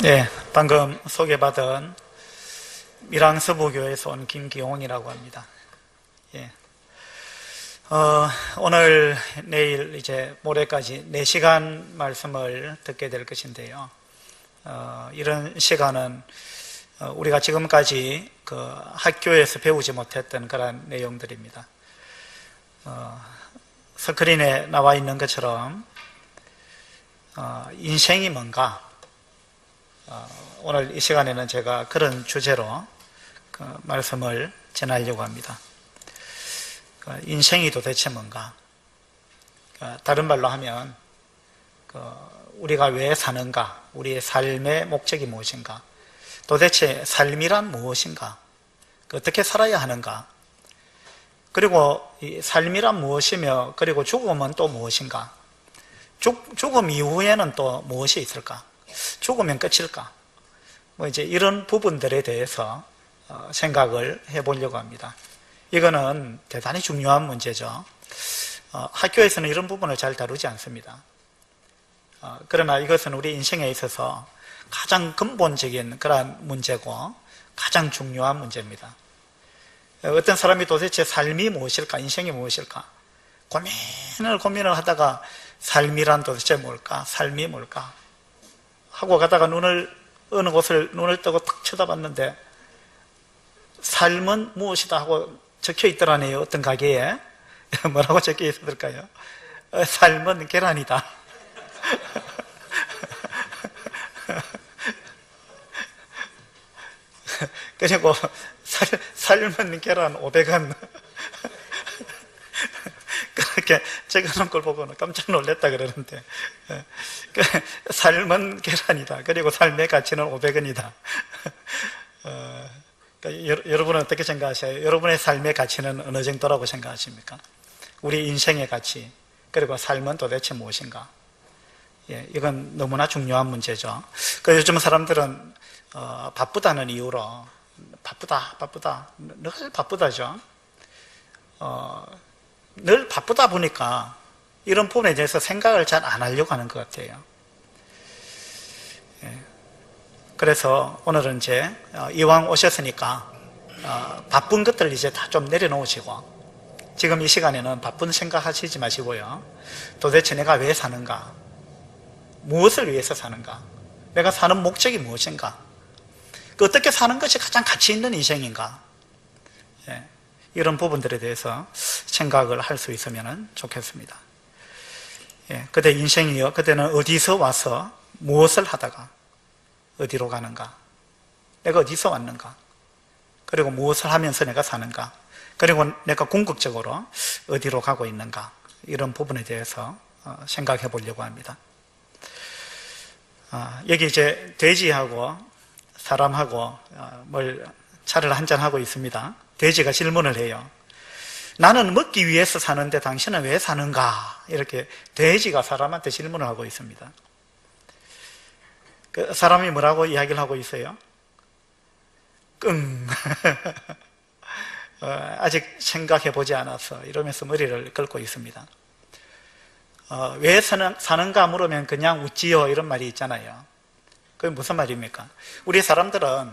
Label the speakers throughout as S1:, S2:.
S1: 네, 방금 소개받은 밀양서부교회에서 온 김기홍이라고 합니다. 예. 오늘, 내일, 이제 모레까지 4시간 말씀을 듣게 될 것인데요. 이런 시간은 우리가 지금까지 그 학교에서 배우지 못했던 그런 내용들입니다. 스크린에 나와 있는 것처럼 인생이 뭔가, 오늘 이 시간에는 제가 그런 주제로 그 말씀을 전하려고 합니다. 인생이 도대체 뭔가? 다른 말로 하면 우리가 왜 사는가? 우리의 삶의 목적이 무엇인가? 도대체 삶이란 무엇인가? 어떻게 살아야 하는가? 그리고 이 삶이란 무엇이며, 그리고 죽음은 또 무엇인가? 죽음 이후에는 또 무엇이 있을까? 죽으면 끝일까? 이제 이런 부분들에 대해서 생각을 해보려고 합니다. 이거는 대단히 중요한 문제죠. 학교에서는 이런 부분을 잘 다루지 않습니다. 그러나 이것은 우리 인생에 있어서 가장 근본적인 그런 문제고 가장 중요한 문제입니다. 어떤 사람이 도대체 삶이 무엇일까? 인생이 무엇일까? 고민을 하다가 삶이란 도대체 뭘까? 삶이 뭘까? 하고 가다가 어느 곳을 눈을 뜨고 탁 쳐다봤는데 삶은 무엇이다 하고 적혀 있더라네요. 어떤 가게에. 뭐라고 적혀 있었을까요? 삶은 계란이다. 그리고 삶은 계란 500원. 그렇게 적어놓은 걸 보고는 깜짝 놀랐다 그러는데, 삶은 계란이다. 그리고 삶의 가치는 500원이다. 여러분은 어떻게 생각하세요? 여러분의 삶의 가치는 어느 정도라고 생각하십니까? 우리 인생의 가치, 그리고 삶은 도대체 무엇인가? 예, 이건 너무나 중요한 문제죠. 요즘 사람들은 바쁘다는 이유로 바쁘다, 늘 바쁘다죠. 늘 바쁘다 보니까 이런 부분에 대해서 생각을 잘 안 하려고 하는 것 같아요. 예. 그래서 오늘은 이제 이왕 오셨으니까 바쁜 것들 이제 다 좀 내려놓으시고, 지금 이 시간에는 바쁜 생각하시지 마시고요. 도대체 내가 왜 사는가? 무엇을 위해서 사는가? 내가 사는 목적이 무엇인가? 어떻게 사는 것이 가장 가치 있는 인생인가? 예. 이런 부분들에 대해서 생각을 할 수 있으면 좋겠습니다. 예, 그대 인생이요, 그대는 어디서 와서 무엇을 하다가 어디로 가는가? 내가 어디서 왔는가? 그리고 무엇을 하면서 내가 사는가? 그리고 내가 궁극적으로 어디로 가고 있는가? 이런 부분에 대해서 생각해 보려고 합니다. 여기 이제 돼지하고 사람하고 차를 한잔하고 있습니다. 돼지가 질문을 해요. 나는 먹기 위해서 사는데 당신은 왜 사는가? 이렇게 돼지가 사람한테 질문을 하고 있습니다. 그 사람이 뭐라고 이야기를 하고 있어요? 끙. 아직 생각해 보지 않았어. 이러면서 머리를 긁고 있습니다. 왜 사는가 물으면 그냥 웃지요. 이런 말이 있잖아요. 그게 무슨 말입니까? 우리 사람들은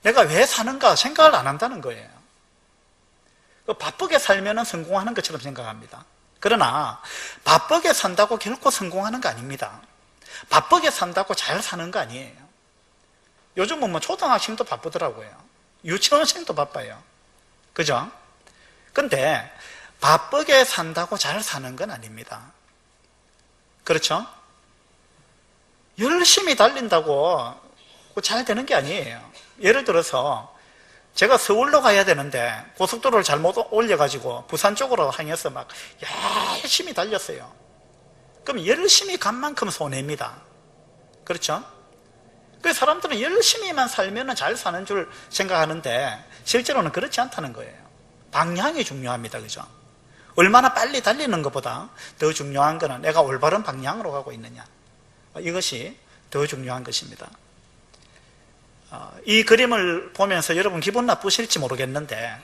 S1: 내가 왜 사는가 생각을 안 한다는 거예요. 바쁘게 살면 성공하는 것처럼 생각합니다. 그러나 바쁘게 산다고 결코 성공하는 거 아닙니다. 바쁘게 산다고 잘 사는 거 아니에요. 요즘은 뭐 초등학생도 바쁘더라고요. 유치원생도 바빠요. 그죠? 근데 바쁘게 산다고 잘 사는 건 아닙니다. 그렇죠? 열심히 달린다고 잘 되는 게 아니에요. 예를 들어서 제가 서울로 가야 되는데 고속도로를 잘못 올려가지고 부산 쪽으로 향해서 막 열심히 달렸어요. 그럼 열심히 간 만큼 손해입니다. 그렇죠? 그 사람들은 열심히만 살면 잘 사는 줄 생각하는데 실제로는 그렇지 않다는 거예요. 방향이 중요합니다. 그죠? 얼마나 빨리 달리는 것보다 더 중요한 것은 내가 올바른 방향으로 가고 있느냐. 이것이 더 중요한 것입니다. 이 그림을 보면서 여러분 기분 나쁘실지 모르겠는데,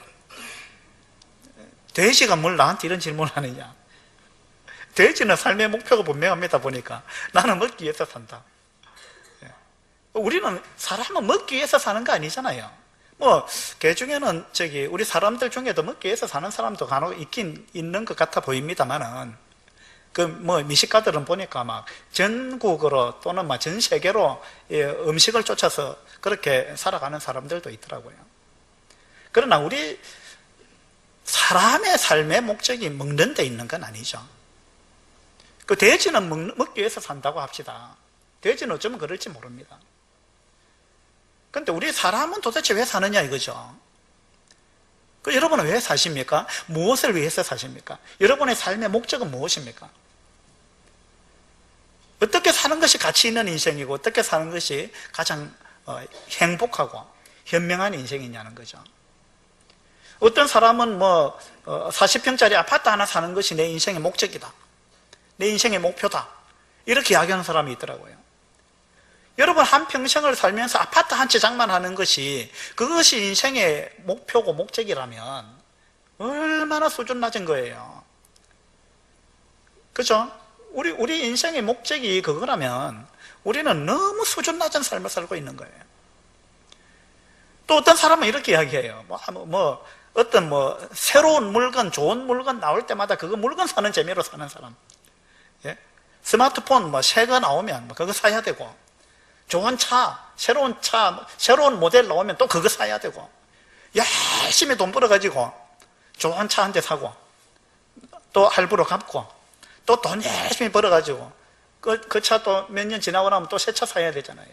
S1: 돼지가 뭘 나한테 이런 질문을 하느냐? 돼지는 삶의 목표가 분명합니다. 보니까 나는 먹기 위해서 산다. 우리는 사람은 먹기 위해서 사는 거 아니잖아요. 뭐, 개 중에는 우리 사람들 중에도 먹기 위해서 사는 사람도 간혹 있긴 있는 것 같아 보입니다만은, 미식가들은 보니까 막 전국으로 또는 막 전 세계로 음식을 쫓아서 그렇게 살아가는 사람들도 있더라고요. 그러나 우리 사람의 삶의 목적이 먹는 데 있는 건 아니죠. 그 돼지는 먹기 위해서 산다고 합시다. 돼지는 어쩌면 그럴지 모릅니다. 그런데 우리 사람은 도대체 왜 사느냐 이거죠. 여러분은 왜 사십니까? 무엇을 위해서 사십니까? 여러분의 삶의 목적은 무엇입니까? 어떻게 사는 것이 가치 있는 인생이고 어떻게 사는 것이 가장 행복하고 현명한 인생이냐는 거죠. 어떤 사람은 40평짜리 아파트 하나 사는 것이 내 인생의 목적이다, 내 인생의 목표다, 이렇게 이야기하는 사람이 있더라고요. 여러분, 한평생을 살면서 아파트 한 채 장만하는 것이 그것이 인생의 목표고 목적이라면 얼마나 수준 낮은 거예요. 그죠? 우리 인생의 목적이 그거라면 우리는 너무 수준 낮은 삶을 살고 있는 거예요. 또 어떤 사람은 이렇게 이야기해요. 어떤 새로운 물건, 좋은 물건 나올 때마다 그거 물건 사는 재미로 사는 사람. 예? 스마트폰 새 거 나오면 그거 사야 되고, 좋은 차, 새로운 모델 나오면 또 그거 사야 되고, 열심히 돈 벌어가지고 좋은 차 한 대 사고, 또 할부로 갚고, 또 돈 열심히 벌어가지고 그 차 또 몇 년 지나고 나면 또 새 차 사야 되잖아요.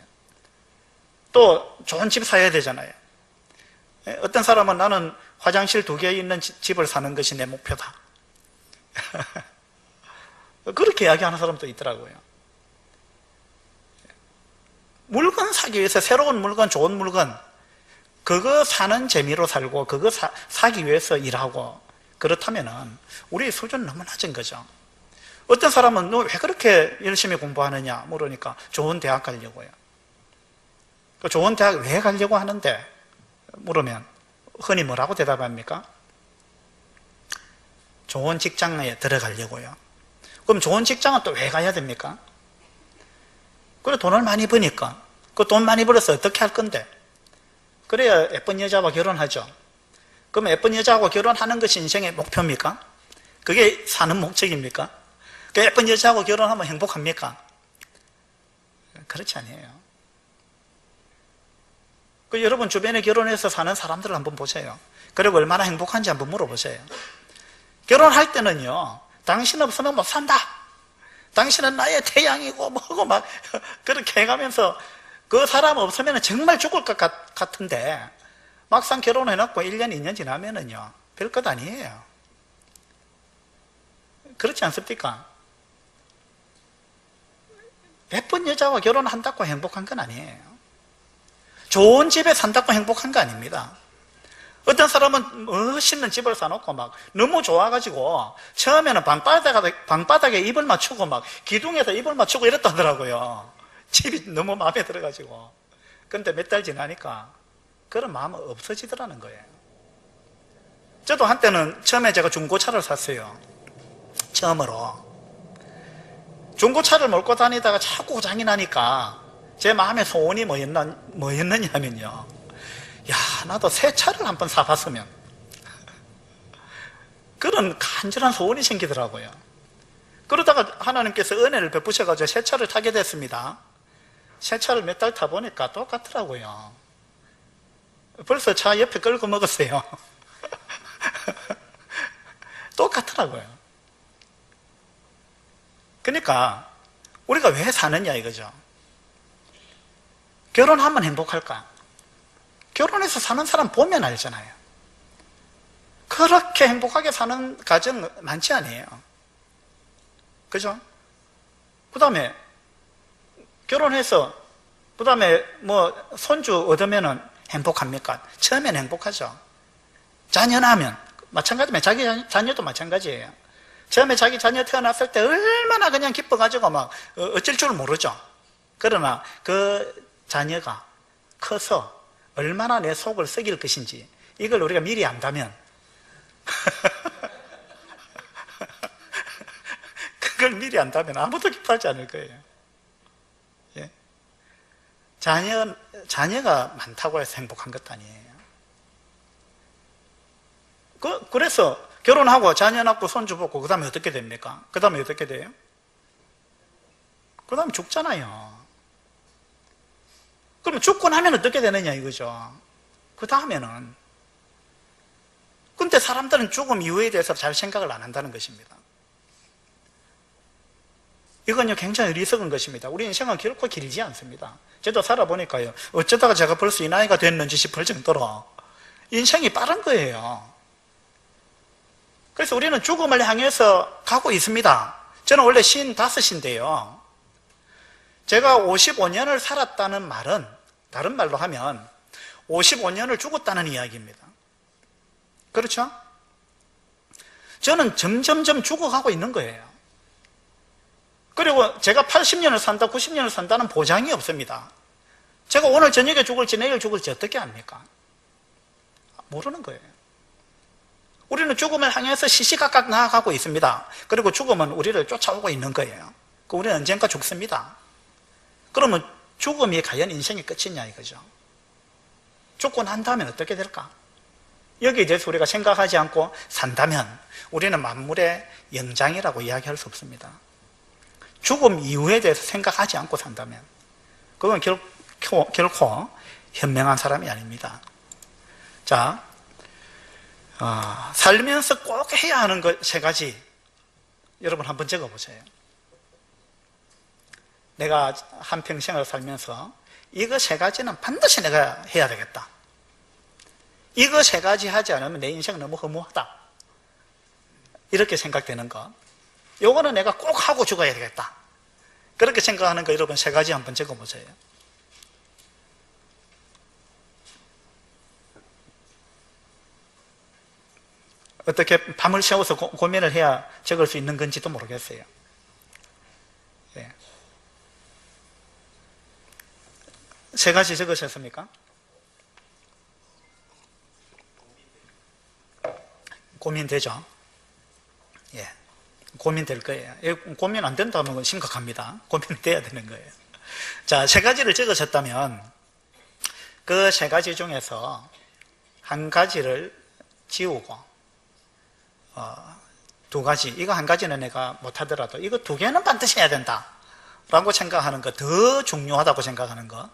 S1: 또 좋은 집 사야 되잖아요. 어떤 사람은 나는 화장실 2개 있는 집을 사는 것이 내 목표다. 그렇게 이야기하는 사람도 있더라고요. 물건 사기 위해서 새로운 물건, 좋은 물건, 그거 사는 재미로 살고 그거 사기 위해서 일하고, 그렇다면은 우리의 수준은 너무 낮은 거죠. 어떤 사람은 너 왜 그렇게 열심히 공부하느냐 물으니까 좋은 대학 가려고요. 좋은 대학 왜 가려고 하는데 물으면 흔히 뭐라고 대답합니까? 좋은 직장에 들어가려고요. 그럼 좋은 직장은 또 왜 가야 됩니까? 그래, 돈을 많이 버니까. 그 돈 많이 벌어서 어떻게 할 건데? 그래야 예쁜 여자와 결혼하죠. 그럼 예쁜 여자하고 결혼하는 것이 인생의 목표입니까? 그게 사는 목적입니까? 그 예쁜 여자하고 결혼하면 행복합니까? 그렇지 않아요. 여러분 주변에 결혼해서 사는 사람들을 한번 보세요. 그리고 얼마나 행복한지 한번 물어보세요. 결혼할 때는요, 당신 없으면 못 산다, 당신은 나의 태양이고 뭐고 막 그렇게 해가면서 그 사람 없으면 정말 죽을 것 같은데 막상 결혼해놓고 1년, 2년 지나면은요, 별것 아니에요. 그렇지 않습니까? 예쁜 여자와 결혼한다고 행복한 건 아니에요. 좋은 집에 산다고 행복한 거 아닙니다. 어떤 사람은 멋있는 집을 사놓고 막 너무 좋아가지고 처음에는 방바닥에 입을 맞추고 막 기둥에서 입을 맞추고 이랬다더라고요. 집이 너무 마음에 들어가지고. 그런데 몇 달 지나니까 그런 마음은 없어지더라는 거예요. 저도 한때는 처음에 제가 중고차를 샀어요. 처음으로. 중고차를 몰고 다니다가 자꾸 고장이 나니까 제 마음의 소원이 뭐였느냐면요, 야, 나도 새 차를 한번 사봤으면, 그런 간절한 소원이 생기더라고요. 그러다가 하나님께서 은혜를 베푸셔가지고 새 차를 타게 됐습니다. 새 차를 몇 달 타보니까 똑같더라고요. 벌써 차 옆에 끌고 먹었어요. 똑같더라고요. 그러니까 우리가 왜 사느냐 이거죠. 결혼하면 행복할까? 결혼해서 사는 사람 보면 알잖아요. 그렇게 행복하게 사는 가정 많지 않아요. 그죠? 그 다음에 결혼해서 그 다음에 손주 얻으면 행복합니까? 처음엔 행복하죠. 자녀 낳으면 마찬가지면 자기 자녀도 마찬가지예요. 처음에 자기 자녀 태어났을 때 얼마나 그냥 기뻐가지고 막 어쩔 줄 모르죠. 그러나 그 자녀가 커서 얼마나 내 속을 썩일 것인지 이걸 우리가 미리 안다면 그걸 미리 안다면 아무도 기뻐하지 않을 거예요. 예? 자녀가 많다고 해서 행복한 것도 아니에요. 그래서 결혼하고 자녀 낳고 손주 보고 그 다음에 어떻게 됩니까? 그 다음에 어떻게 돼요? 그 다음에 죽잖아요. 그럼 죽고 나면 어떻게 되느냐 이거죠. 그 다음에는. 근데 사람들은 죽음 이후에 대해서 잘 생각을 안 한다는 것입니다. 이건요 굉장히 어리석은 것입니다. 우리 인생은 결코 길지 않습니다. 저도 살아보니까요, 어쩌다가 제가 벌써 이 나이가 됐는지 싶을 정도로 인생이 빠른 거예요. 그래서 우리는 죽음을 향해서 가고 있습니다. 저는 원래 55인데요. 제가 55년을 살았다는 말은 다른 말로 하면 55년을 죽었다는 이야기입니다. 그렇죠? 저는 점점점 죽어가고 있는 거예요. 그리고 제가 80년을 산다, 90년을 산다는 보장이 없습니다. 제가 오늘 저녁에 죽을지 내일 죽을지 어떻게 압니까? 모르는 거예요. 우리는 죽음을 향해서 시시각각 나아가고 있습니다. 그리고 죽음은 우리를 쫓아오고 있는 거예요. 우리는 언젠가 죽습니다. 그러면 죽음이 과연 인생의 끝이냐 이거죠. 죽고 난 다음엔 어떻게 될까? 여기에 대해서 우리가 생각하지 않고 산다면 우리는 만물의 영장이라고 이야기할 수 없습니다. 죽음 이후에 대해서 생각하지 않고 산다면 그건 결코 현명한 사람이 아닙니다. 자, 살면서 꼭 해야 하는 것 3가지 여러분 한번 적어보세요. 내가 한평생을 살면서 이거 3가지는 반드시 내가 해야 되겠다. 이거 3가지 하지 않으면 내 인생 너무 허무하다. 이렇게 생각되는 것. 요거는 내가 꼭 하고 죽어야 되겠다. 그렇게 생각하는 거 여러분 3가지 한번 적어보세요. 어떻게 밤을 새워서 고민을 해야 적을 수 있는 건지도 모르겠어요. 예. 3가지 적으셨습니까? 고민되죠? 예. 고민될 거예요. 고민 안 된다면 심각합니다. 고민이 돼야 되는 거예요. 자, 3가지를 적으셨다면 그 3가지 중에서 1가지를 지우고 2가지, 이거 1가지는 내가 못하더라도 이거 2개는 반드시 해야 된다 라고 생각하는 거, 더 중요하다고 생각하는 거,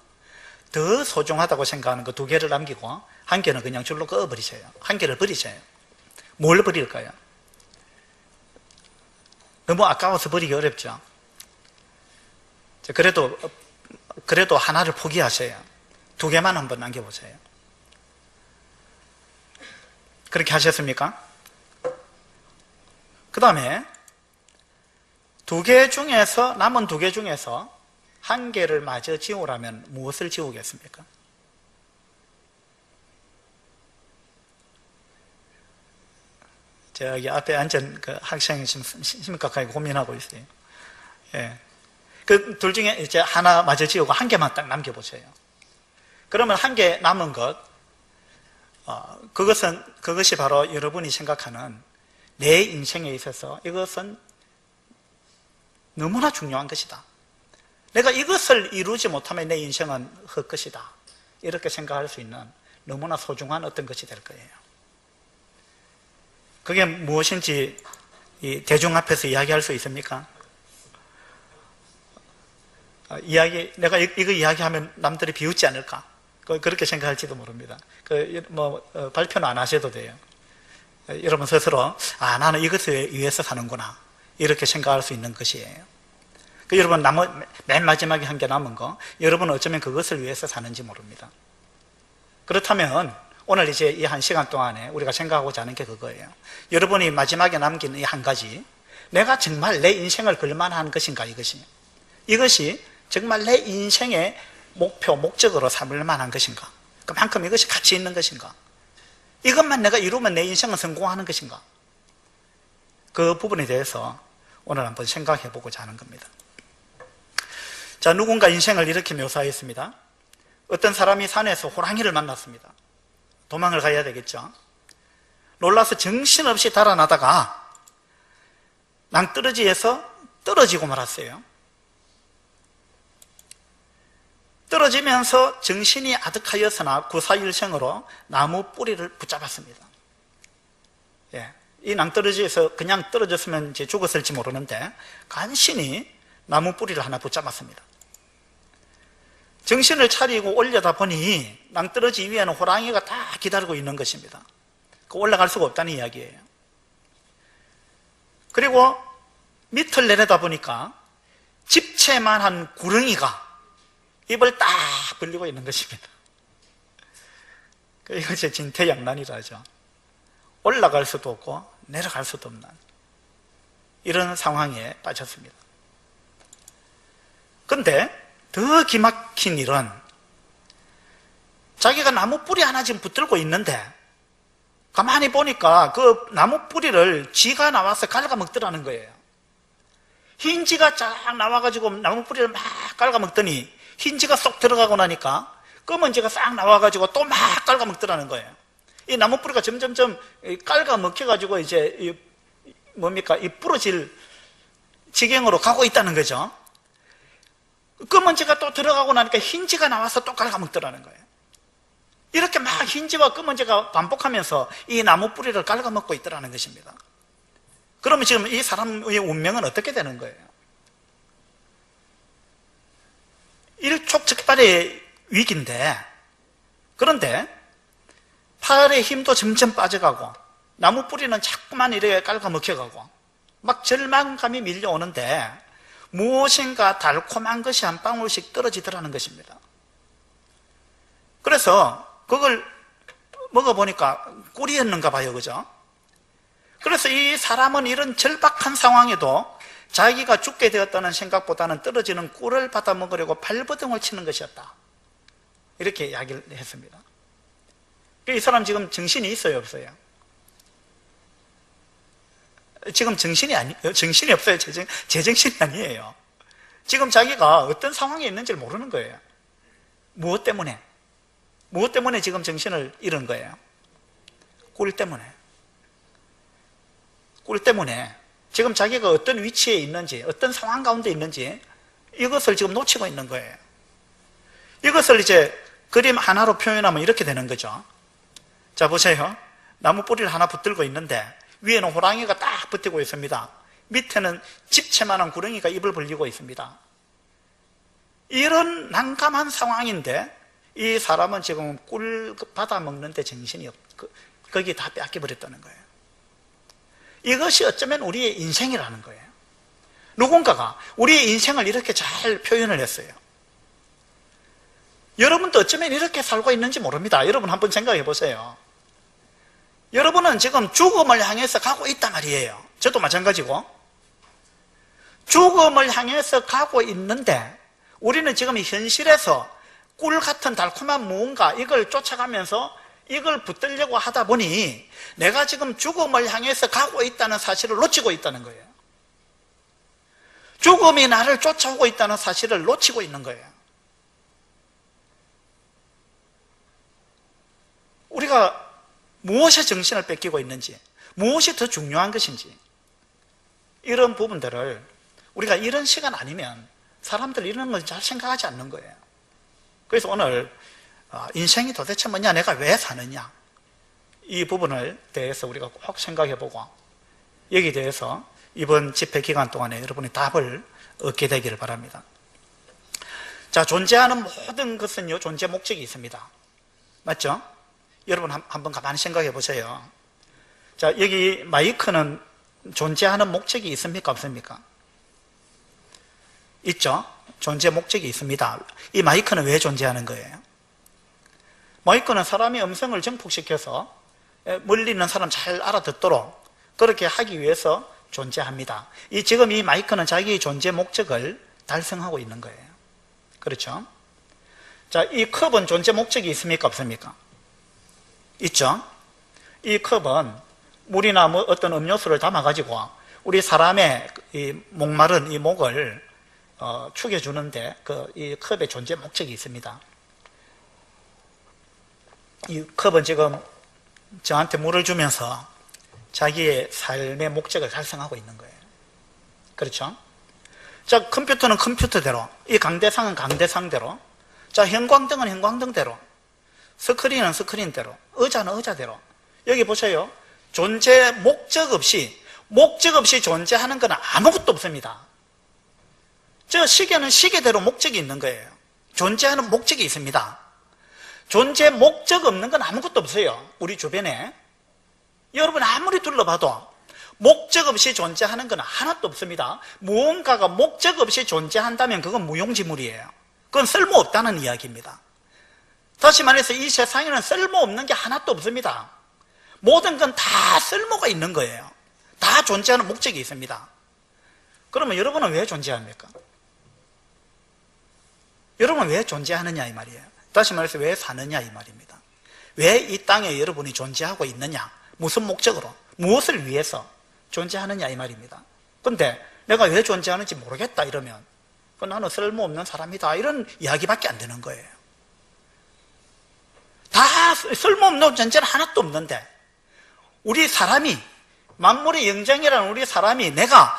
S1: 더 소중하다고 생각하는 거 2개를 남기고 1개는 그냥 줄로 꺼버리세요. 1개를 버리세요. 뭘 버릴까요? 너무 아까워서 버리기 어렵죠. 그래도 하나를 포기하세요. 2개만 한번 남겨보세요. 그렇게 하셨습니까? 그 다음에 2개 중에서, 남은 2개 중에서 1개를 마저 지우라면 무엇을 지우겠습니까? 저기 앞에 앉은 그 학생이 지금 심각하게 고민하고 있어요. 예. 그 둘 중에 이제 하나 마저 지우고 1개만 딱 남겨보세요. 그러면 1개 남은 것, 그것이 바로 여러분이 생각하는 내 인생에 있어서 이것은 너무나 중요한 것이다. 내가 이것을 이루지 못하면 내 인생은 헛것이다. 이렇게 생각할 수 있는 너무나 소중한 어떤 것이 될 거예요. 그게 무엇인지 대중 앞에서 이야기할 수 있습니까? 내가 이거 이야기하면 남들이 비웃지 않을까? 그렇게 생각할지도 모릅니다. 발표는 안 하셔도 돼요. 여러분 스스로, 나는 이것을 위해서 사는구나. 이렇게 생각할 수 있는 것이에요. 여러분, 맨 마지막에 1개 남은 거, 여러분은 어쩌면 그것을 위해서 사는지 모릅니다. 그렇다면, 오늘 이제 이 1시간 동안에 우리가 생각하고자 하는 게 그거예요. 여러분이 마지막에 남긴 이 1가지, 내가 정말 내 인생을 걸만한 것인가, 이것이 정말 내 인생의 목표, 목적으로 삼을 만한 것인가? 그만큼 이것이 가치 있는 것인가? 이것만 내가 이루면 내 인생은 성공하는 것인가? 그 부분에 대해서 오늘 한번 생각해 보고자 하는 겁니다. 자, 누군가 인생을 이렇게 묘사했습니다. 어떤 사람이 산에서 호랑이를 만났습니다. 도망을 가야 되겠죠. 놀라서 정신없이 달아나다가 낭떠러지에서 떨어지고 말았어요. 낭떠러지면서 정신이 아득하였으나 구사일생으로 나무 뿌리를 붙잡았습니다. 예, 이 낭떠러지에서 그냥 떨어졌으면 이제 죽었을지 모르는데 간신히 나무 뿌리를 하나 붙잡았습니다. 정신을 차리고 올려다 보니 낭떠러지 위에는 호랑이가 다 기다리고 있는 것입니다. 올라갈 수가 없다는 이야기예요. 그리고 밑을 내려다 보니까 집채만한 구렁이가 입을 딱 벌리고 있는 것입니다. 이것이 진퇴양난이라 하죠. 올라갈 수도 없고 내려갈 수도 없는 이런 상황에 빠졌습니다. 그런데 더 기막힌 일은 자기가 나무 뿌리 하나 지금 붙들고 있는데 가만히 보니까 그 나무 뿌리를 쥐가 나와서 갉아먹더라는 거예요. 흰 쥐가 쫙 나와가지고 나무 뿌리를 막 갉아먹더니 흰 쥐가 쏙 들어가고 나니까 검은 쥐가 싹 나와가지고 또 막 갉아먹더라는 거예요. 이 나무 뿌리가 점점점 갉아먹혀가지고 이제 이 부러질 지경으로 가고 있다는 거죠. 검은 쥐가 또 들어가고 나니까 흰 쥐가 나와서 또 갉아먹더라는 거예요. 이렇게 막 흰지와 검은지가 반복하면서 이 나무 뿌리를 갉아먹고 있더라는 것입니다. 그러면 지금 이 사람의 운명은 어떻게 되는 거예요? 일촉즉발의 위기인데, 그런데 팔의 힘도 점점 빠져가고 나무 뿌리는 자꾸만 이렇게 갉아먹혀가고 막 절망감이 밀려오는데 무엇인가 달콤한 것이 한 방울씩 떨어지더라는 것입니다. 그래서 그걸 먹어보니까 꿀이었는가 봐요. 그죠? 그래서 이 사람은 이런 절박한 상황에도 자기가 죽게 되었다는 생각보다는 떨어지는 꿀을 받아 먹으려고 발버둥을 치는 것이었다. 이렇게 이야기를 했습니다. 이 사람 지금 정신이 있어요, 없어요? 지금 정신이 없어요. 제정신이 아니에요. 지금 자기가 어떤 상황에 있는지를 모르는 거예요. 무엇 때문에 지금 정신을 잃은 거예요? 꿀 때문에. 꿀 때문에 지금 자기가 어떤 위치에 있는지, 어떤 상황 가운데 있는지 이것을 지금 놓치고 있는 거예요. 이것을 이제 그림 하나로 표현하면 이렇게 되는 거죠. 자, 보세요. 나무 뿌리를 하나 붙들고 있는데 위에는 호랑이가 딱 붙들고 있습니다. 밑에는 집채만한 구렁이가 입을 벌리고 있습니다. 이런 난감한 상황인데 이 사람은 지금 꿀 받아 먹는데 정신이 거기 다 뺏겨버렸다는 거예요. 이것이 어쩌면 우리의 인생이라는 거예요. 누군가가 우리의 인생을 이렇게 잘 표현을 했어요. 여러분도 어쩌면 이렇게 살고 있는지 모릅니다. 여러분 한번 생각해 보세요. 여러분은 지금 죽음을 향해서 가고 있단 말이에요. 저도 마찬가지고. 죽음을 향해서 가고 있는데 우리는 지금 현실에서 꿀 같은 달콤한 무언가 이걸 쫓아가면서 이걸 붙들려고 하다 보니 내가 지금 죽음을 향해서 가고 있다는 사실을 놓치고 있다는 거예요. 죽음이 나를 쫓아오고 있다는 사실을 놓치고 있는 거예요. 우리가 무엇에 정신을 뺏기고 있는지, 무엇이 더 중요한 것인지 이런 부분들을 우리가 이런 시간 아니면 사람들 이런 걸 잘 생각하지 않는 거예요. 그래서 오늘 인생이 도대체 뭐냐, 내가 왜 사느냐, 이 부분을 대해서 우리가 꼭 생각해보고 여기에 대해서 이번 집회 기간 동안에 여러분이 답을 얻게 되기를 바랍니다. 자, 존재하는 모든 것은요, 존재 목적이 있습니다. 맞죠? 여러분 한번 가만히 생각해 보세요. 자, 여기 마이크는 존재하는 목적이 있습니까, 없습니까? 있죠? 존재 목적이 있습니다. 이 마이크는 왜 존재하는 거예요? 마이크는 사람의 음성을 증폭시켜서 멀리 있는 사람 잘 알아듣도록 그렇게 하기 위해서 존재합니다. 지금 이 마이크는 자기의 존재 목적을 달성하고 있는 거예요. 그렇죠? 자, 이 컵은 존재 목적이 있습니까, 없습니까? 있죠? 이 컵은 물이나 어떤 음료수를 담아가지고 우리 사람의 이 목마른 이 목을 축여주는데 이 컵의 존재 목적이 있습니다. 이 컵은 지금 저한테 물을 주면서 자기의 삶의 목적을 달성하고 있는 거예요. 그렇죠? 자, 컴퓨터는 컴퓨터대로, 이 강대상은 강대상대로 자, 형광등은 형광등대로, 스크린은 스크린대로, 의자는 의자대로. 여기 보세요. 존재 목적 없이 존재하는 건 아무것도 없습니다. 저 시계는 시계대로 목적이 있는 거예요. 존재하는 목적이 있습니다. 존재 목적 없는 건 아무것도 없어요. 우리 주변에. 여러분 아무리 둘러봐도 목적 없이 존재하는 건 하나도 없습니다. 무언가가 목적 없이 존재한다면 그건 무용지물이에요. 그건 쓸모없다는 이야기입니다. 다시 말해서 이 세상에는 쓸모없는 게 하나도 없습니다. 모든 건 다 쓸모가 있는 거예요. 다 존재하는 목적이 있습니다. 그러면 여러분은 왜 존재합니까? 여러분은 왜 존재하느냐 이 말이에요. 다시 말해서 왜 사느냐 이 말입니다. 왜 이 땅에 여러분이 존재하고 있느냐, 무슨 목적으로, 무엇을 위해서 존재하느냐 이 말입니다. 근데 내가 왜 존재하는지 모르겠다 이러면 나는 쓸모없는 사람이다 이런 이야기밖에 안 되는 거예요. 다 쓸모없는 존재는 하나도 없는데 우리 사람이, 만물의 영장이라는 우리 사람이 내가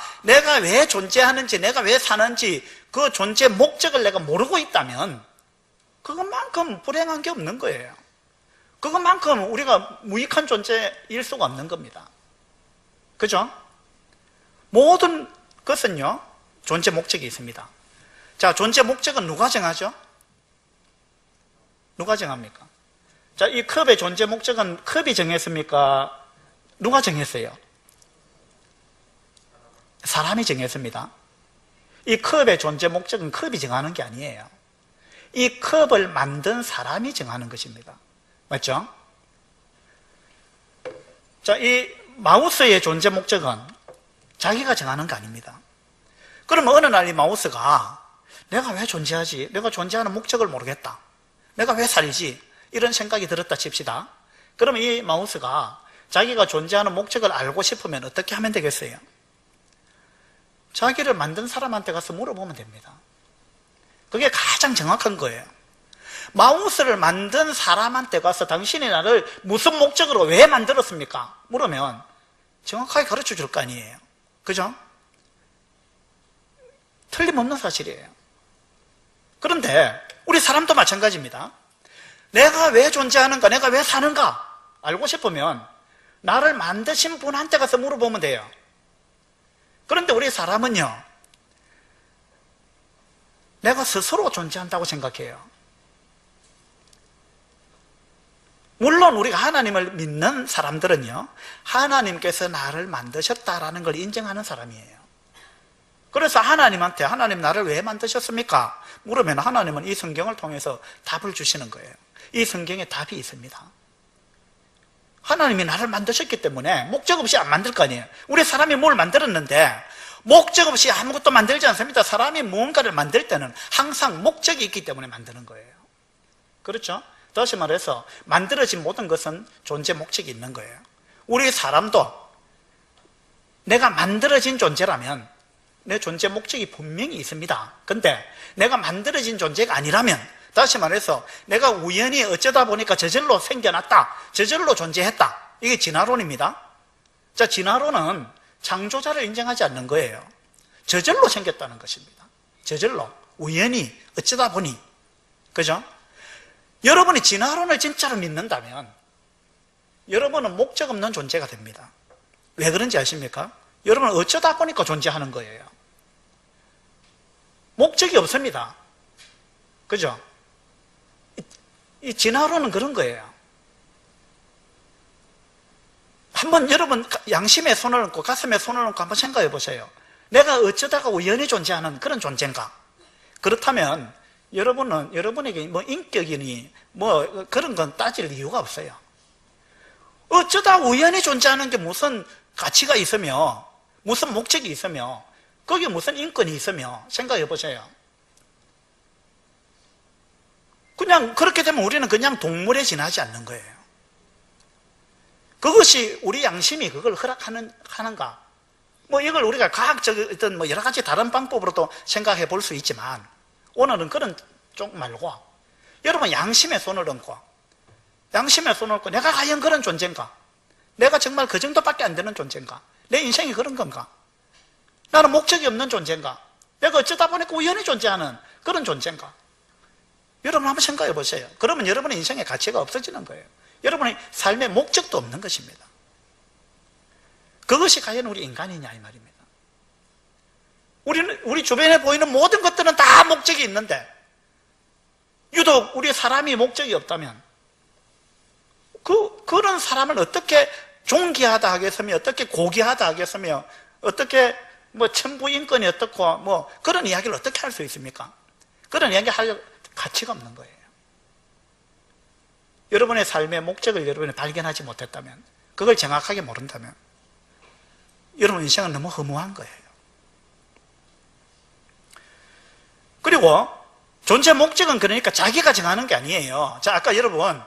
S1: 왜 존재하는지, 내가 왜 사는지 그 존재 목적을 내가 모르고 있다면 그것만큼 불행한 게 없는 거예요. 그것만큼 우리가 무익한 존재일 수가 없는 겁니다. 그죠? 모든 것은요, 존재 목적이 있습니다. 자, 존재 목적은 누가 정하죠? 누가 정합니까? 자, 이 컵의 존재 목적은 컵이 정했습니까? 누가 정했어요? 사람이 정했습니다. 이 컵의 존재 목적은 컵이 정하는 게 아니에요. 이 컵을 만든 사람이 정하는 것입니다. 맞죠? 자, 이 마우스의 존재 목적은 자기가 정하는 거 아닙니다. 그러면 어느 날 이 마우스가 내가 왜 존재하지? 내가 존재하는 목적을 모르겠다. 내가 왜 살지? 이런 생각이 들었다 칩시다. 그러면 이 마우스가 자기가 존재하는 목적을 알고 싶으면 어떻게 하면 되겠어요? 자기를 만든 사람한테 가서 물어보면 됩니다. 그게 가장 정확한 거예요. 마우스를 만든 사람한테 가서 당신이 나를 무슨 목적으로 왜 만들었습니까? 물으면 정확하게 가르쳐 줄 거 아니에요. 그죠? 틀림없는 사실이에요. 그런데 우리 사람도 마찬가지입니다. 내가 왜 존재하는가, 내가 왜 사는가 알고 싶으면 나를 만드신 분한테 가서 물어보면 돼요. 그런데 우리 사람은요, 내가 스스로 존재한다고 생각해요. 물론 우리가 하나님을 믿는 사람들은요, 하나님께서 나를 만드셨다라는 걸 인정하는 사람이에요. 그래서 하나님한테 하나님 나를 왜 만드셨습니까? 물으면 하나님은 이 성경을 통해서 답을 주시는 거예요. 이 성경에 답이 있습니다. 하나님이 나를 만드셨기 때문에 목적 없이 안 만들 거 아니에요. 우리 사람이 뭘 만들었는데 목적 없이 아무것도 만들지 않습니다. 사람이 무언가를 만들 때는 항상 목적이 있기 때문에 만드는 거예요. 그렇죠? 다시 말해서 만들어진 모든 것은 존재 목적이 있는 거예요. 우리 사람도 내가 만들어진 존재라면 내 존재 목적이 분명히 있습니다. 근데 내가 만들어진 존재가 아니라면, 다시 말해서 내가 우연히 어쩌다 보니까 저절로 생겨났다, 저절로 존재했다, 이게 진화론입니다. 자, 진화론은 창조자를 인정하지 않는 거예요. 저절로 생겼다는 것입니다. 저절로, 우연히, 어쩌다 보니. 그죠? 여러분이 진화론을 진짜로 믿는다면 여러분은 목적 없는 존재가 됩니다. 왜 그런지 아십니까? 여러분은 어쩌다 보니까 존재하는 거예요. 목적이 없습니다. 그죠? 이 진화론은 그런 거예요. 한번 여러분 양심에 손을 얹고 가슴에 손을 얹고 한번 생각해 보세요. 내가 어쩌다가 우연히 존재하는 그런 존재인가? 그렇다면 여러분에게 뭐 인격이니 뭐 그런 건 따질 이유가 없어요. 어쩌다 우연히 존재하는 게 무슨 가치가 있으며 무슨 목적이 있으며 거기에 무슨 인권이 있으며 생각해 보세요. 그냥 그렇게 되면 우리는 그냥 동물에 지나지 않는 거예요. 그것이 우리 양심이 그걸 허락하는가? 뭐 이걸 우리가 과학적 어떤 뭐 여러 가지 다른 방법으로도 생각해 볼 수 있지만 오늘은 그런 쪽 말고 여러분 양심에 손을 얹고 내가 과연 그런 존재인가? 내가 정말 그 정도밖에 안 되는 존재인가? 내 인생이 그런 건가? 나는 목적이 없는 존재인가? 내가 어쩌다 보니까 우연히 존재하는 그런 존재인가? 여러분 한번 생각해 보세요. 그러면 여러분의 인생의 가치가 없어지는 거예요. 여러분의 삶의 목적도 없는 것입니다. 그것이 과연 우리 인간이냐 이 말입니다. 우리 주변에 보이는 모든 것들은 다 목적이 있는데 유독 우리 사람이 목적이 없다면 그런 사람을 어떻게 존귀하다 하겠으며 어떻게 고귀하다 하겠으며 어떻게 천부인권이 어떻고 그런 이야기를 어떻게 할 수 있습니까? 그런 이야기 할 가치가 없는 거예요. 여러분의 삶의 목적을 여러분이 발견하지 못했다면, 그걸 정확하게 모른다면 여러분 인생은 너무 허무한 거예요. 그리고 존재 목적은 그러니까 자기가 정하는 게 아니에요. 자, 아까 여러분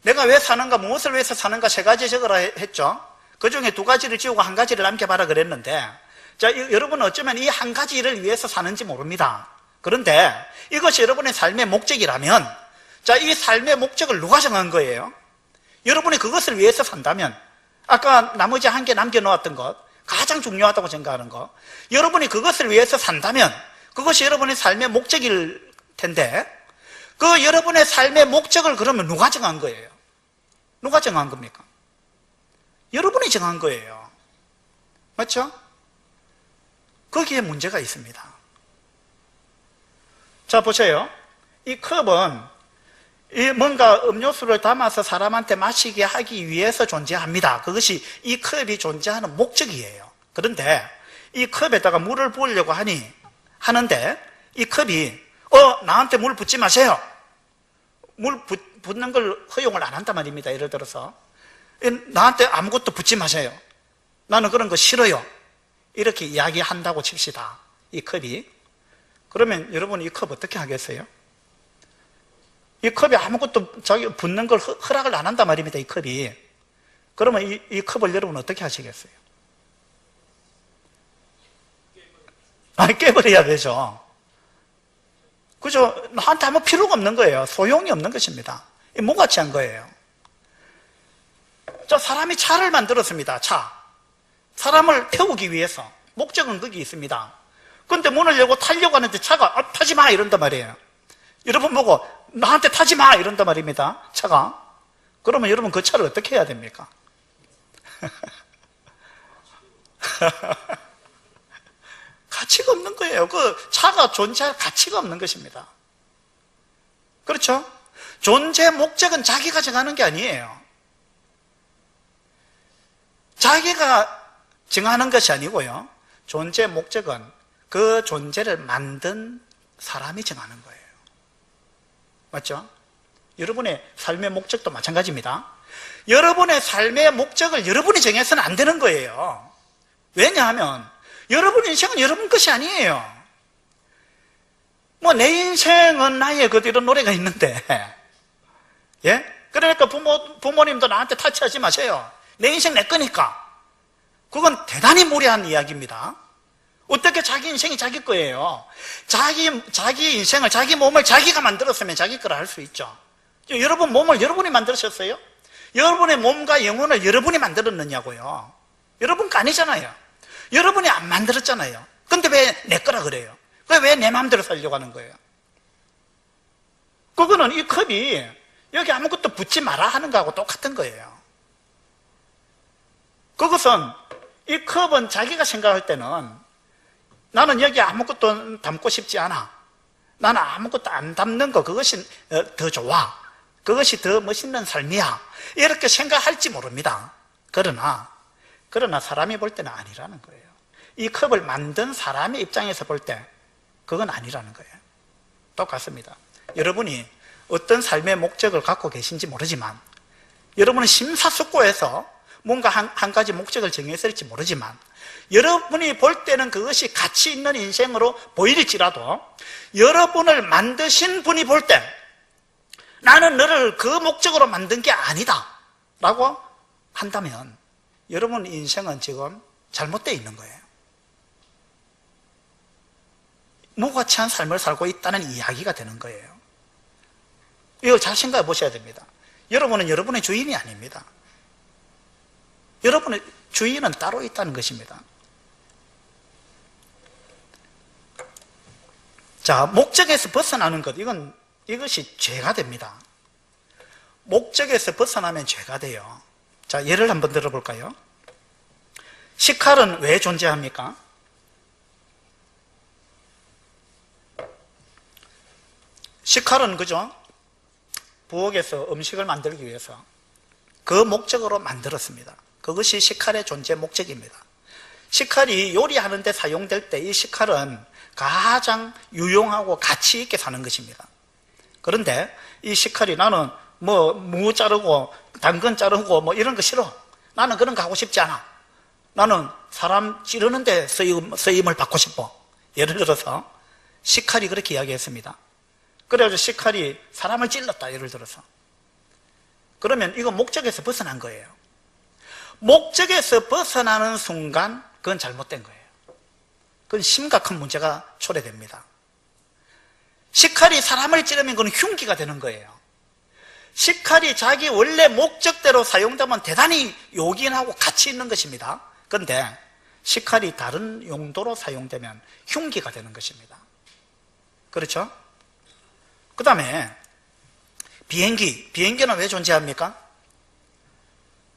S1: 내가 왜 사는가, 무엇을 위해서 사는가 세 가지 적으라 했죠. 그 중에 두 가지를 지우고 한 가지를 남겨봐라 그랬는데, 자, 여러분은 어쩌면 이 한 가지를 위해서 사는지 모릅니다. 그런데 이것이 여러분의 삶의 목적이라면, 자, 이 삶의 목적을 누가 정한 거예요? 여러분이 그것을 위해서 산다면, 아까 나머지 한 개 남겨놓았던 것, 가장 중요하다고 생각하는 것, 여러분이 그것을 위해서 산다면 그것이 여러분의 삶의 목적일 텐데, 그 여러분의 삶의 목적을 그러면 누가 정한 거예요? 누가 정한 겁니까? 여러분이 정한 거예요. 맞죠? 거기에 문제가 있습니다. 자, 보세요. 이 컵은 뭔가 음료수를 담아서 사람한테 마시게 하기 위해서 존재합니다. 그것이 이 컵이 존재하는 목적이에요. 그런데 이 컵에다가 물을 부으려고 하는데 이 컵이 나한테 물 붓지 마세요. 물 붓는 걸 허용을 안 한단 말입니다. 예를 들어서 나한테 아무것도 붓지 마세요. 나는 그런 거 싫어요. 이렇게 이야기한다고 칩시다. 이 컵이. 그러면 여러분 이 컵 어떻게 하겠어요? 이 컵이 아무것도 자기 붓는 걸 허락을 안 한단 말입니다. 이 컵이. 그러면 이 컵을 여러분 어떻게 하시겠어요? 깨버려야 되죠. 그죠? 나한테 아무 필요가 없는 거예요. 소용이 없는 것입니다. 무가치 한 거예요. 자, 사람이 차를 만들었습니다. 차. 사람을 태우기 위해서. 목적은 거기 있습니다. 그런데 문을 열고 타려고 하는데 차가 타지 마 이런단 말이에요. 여러분 보고 나한테 타지 마 이런단 말입니다. 차가. 그러면 여러분 그 차를 어떻게 해야 됩니까? 가치가 없는 거예요. 그 차가 존재할 가치가 없는 것입니다. 그렇죠? 존재 목적은 자기가 정하는 게 아니에요. 자기가 정하는 것이 아니고요. 존재 목적은 그 존재를 만든 사람이 정하는 거예요. 맞죠? 여러분의 삶의 목적도 마찬가지입니다. 여러분의 삶의 목적을 여러분이 정해서는 안 되는 거예요. 왜냐하면 여러분의 인생은 여러분 것이 아니에요. 내 인생은 나의 것 이런 노래가 있는데, 예? 그러니까 부모님도 나한테 타치하지 마세요. 내 인생 내 거니까. 그건 대단히 무례한 이야기입니다. 어떻게 자기 인생이 자기 거예요? 자기 인생을, 자기 몸을 자기가 만들었으면 자기 거라 할 수 있죠. 여러분 몸을 여러분이 만드셨어요? 여러분의 몸과 영혼을 여러분이 만들었느냐고요? 여러분 거 아니잖아요. 여러분이 안 만들었잖아요. 근데 왜 내 거라 그래요? 왜 내 마음대로 살려고 하는 거예요? 그거는 이 컵이 여기 아무것도 붓지 마라 하는 거하고 똑같은 거예요. 그것은 이 컵은 자기가 생각할 때는 나는 여기 아무것도 담고 싶지 않아. 나는 아무것도 안 담는 거 그것이 더 좋아. 그것이 더 멋있는 삶이야. 이렇게 생각할지 모릅니다. 그러나 사람이 볼 때는 아니라는 거예요. 이 컵을 만든 사람의 입장에서 볼 때 그건 아니라는 거예요. 똑같습니다. 여러분이 어떤 삶의 목적을 갖고 계신지 모르지만, 여러분은 심사숙고해서 뭔가 한 가지 목적을 정했을지 모르지만, 여러분이 볼 때는 그것이 가치 있는 인생으로 보일지라도 여러분을 만드신 분이 볼 때 나는 너를 그 목적으로 만든 게 아니다 라고 한다면 여러분 인생은 지금 잘못되어 있는 거예요. 무가치한 삶을 살고 있다는 이야기가 되는 거예요. 이거 잘 생각해 보셔야 됩니다. 여러분은 여러분의 주인이 아닙니다. 여러분의 주인은 따로 있다는 것입니다. 자, 목적에서 벗어나는 것, 이건 이것이 죄가 됩니다. 목적에서 벗어나면 죄가 돼요. 자, 예를 한번 들어볼까요? 식칼은 왜 존재합니까? 식칼은 그죠? 부엌에서 음식을 만들기 위해서 그 목적으로 만들었습니다. 그것이 식칼의 존재 목적입니다. 식칼이 요리하는 데 사용될 때 이 식칼은 가장 유용하고 가치 있게 사는 것입니다. 그런데 이 식칼이 나는 무 자르고 당근 자르고 이런 거 싫어. 나는 그런 거 하고 싶지 않아. 나는 사람 찌르는 데 쓰임을 받고 싶어. 예를 들어서 식칼이 그렇게 이야기했습니다. 그래가지고 식칼이 사람을 찔렀다, 예를 들어서. 그러면 이거 목적에서 벗어난 거예요. 목적에서 벗어나는 순간 그건 잘못된 거예요. 그건 심각한 문제가 초래됩니다. 식칼이 사람을 찌르면 그건 흉기가 되는 거예요. 식칼이 자기 원래 목적대로 사용되면 대단히 요긴하고 가치 있는 것입니다. 그런데 식칼이 다른 용도로 사용되면 흉기가 되는 것입니다. 그렇죠? 그 다음에 비행기는 왜 존재합니까?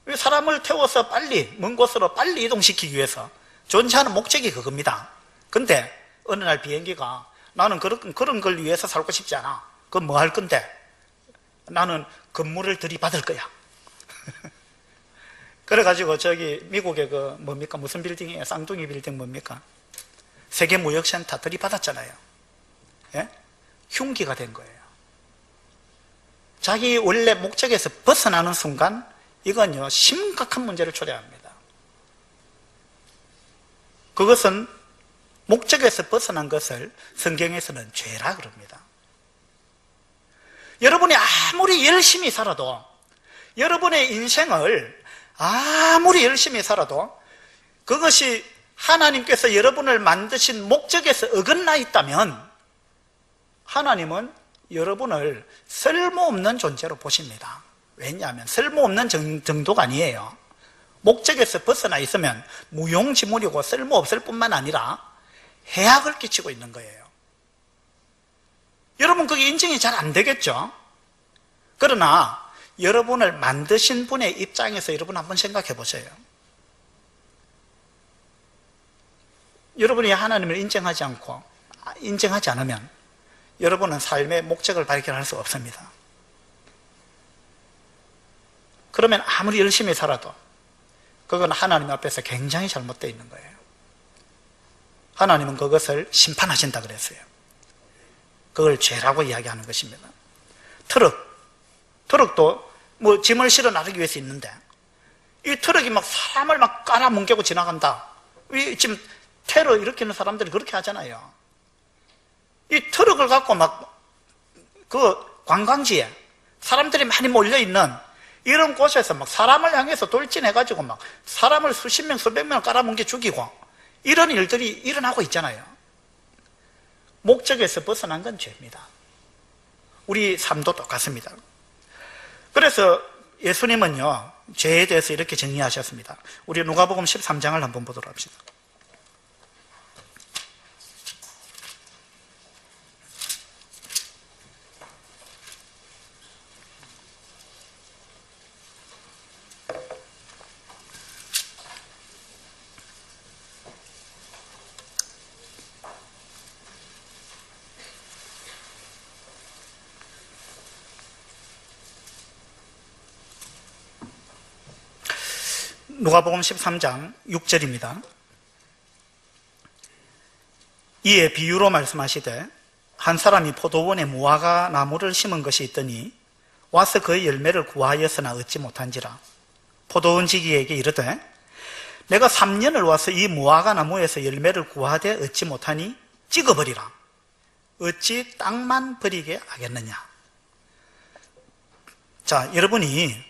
S1: 왜 사람을 태워서 빨리 먼 곳으로 빨리 이동시키기 위해서 존재하는 목적이 그겁니다. 근데 어느 날 비행기가 나는 그런 걸 위해서 살고 싶지 않아. 그건 뭐 할 건데? 나는 건물을 들이받을 거야. 그래가지고 저기 미국의 무슨 빌딩이에요? 쌍둥이 빌딩 뭡니까? 세계무역센터 들이받았잖아요. 예? 흉기가 된 거예요. 자기 원래 목적에서 벗어나는 순간 이건요 심각한 문제를 초래합니다. 그것은 목적에서 벗어난 것을 성경에서는 죄라 그럽니다. 여러분이 아무리 열심히 살아도, 여러분의 인생을 아무리 열심히 살아도 그것이 하나님께서 여러분을 만드신 목적에서 어긋나 있다면 하나님은 여러분을 쓸모없는 존재로 보십니다. 왜냐하면 쓸모없는 정도가 아니에요. 목적에서 벗어나 있으면 무용지물이고 쓸모없을 뿐만 아니라 해악을 끼치고 있는 거예요. 여러분 그게 인정이 잘 안 되겠죠? 그러나 여러분을 만드신 분의 입장에서 여러분 한번 생각해 보세요. 여러분이 하나님을 인정하지 않으면 여러분은 삶의 목적을 발견할 수 없습니다. 그러면 아무리 열심히 살아도 그건 하나님 앞에서 굉장히 잘못되어 있는 거예요. 하나님은 그것을 심판하신다 그랬어요. 그걸 죄라고 이야기하는 것입니다. 트럭도 짐을 실어 나르기 위해서 있는데 이 트럭이 사람을 깔아뭉개고 지나간다. 지금 테러 일으키는 사람들이 그렇게 하잖아요. 이 트럭을 갖고 그 관광지에 사람들이 많이 몰려있는 이런 곳에서 사람을 향해서 돌진해가지고 사람을 수십 명, 수백 명을 깔아뭉개 죽이고 이런 일들이 일어나고 있잖아요. 목적에서 벗어난 건 죄입니다. 우리 삶도 똑같습니다. 그래서 예수님은요, 죄에 대해서 이렇게 정리하셨습니다. 우리 누가복음 13장을 한번 보도록 합시다. 누가복음 13장 6절입니다. 이에 비유로 말씀하시되 한 사람이 포도원에 무화과 나무를 심은 것이 있더니 와서 그의 열매를 구하였으나 얻지 못한지라. 포도원 지기에게 이르되 내가 3년을 와서 이 무화과 나무에서 열매를 구하되 얻지 못하니 찍어버리라. 어찌 땅만 버리게 하겠느냐. 자, 여러분이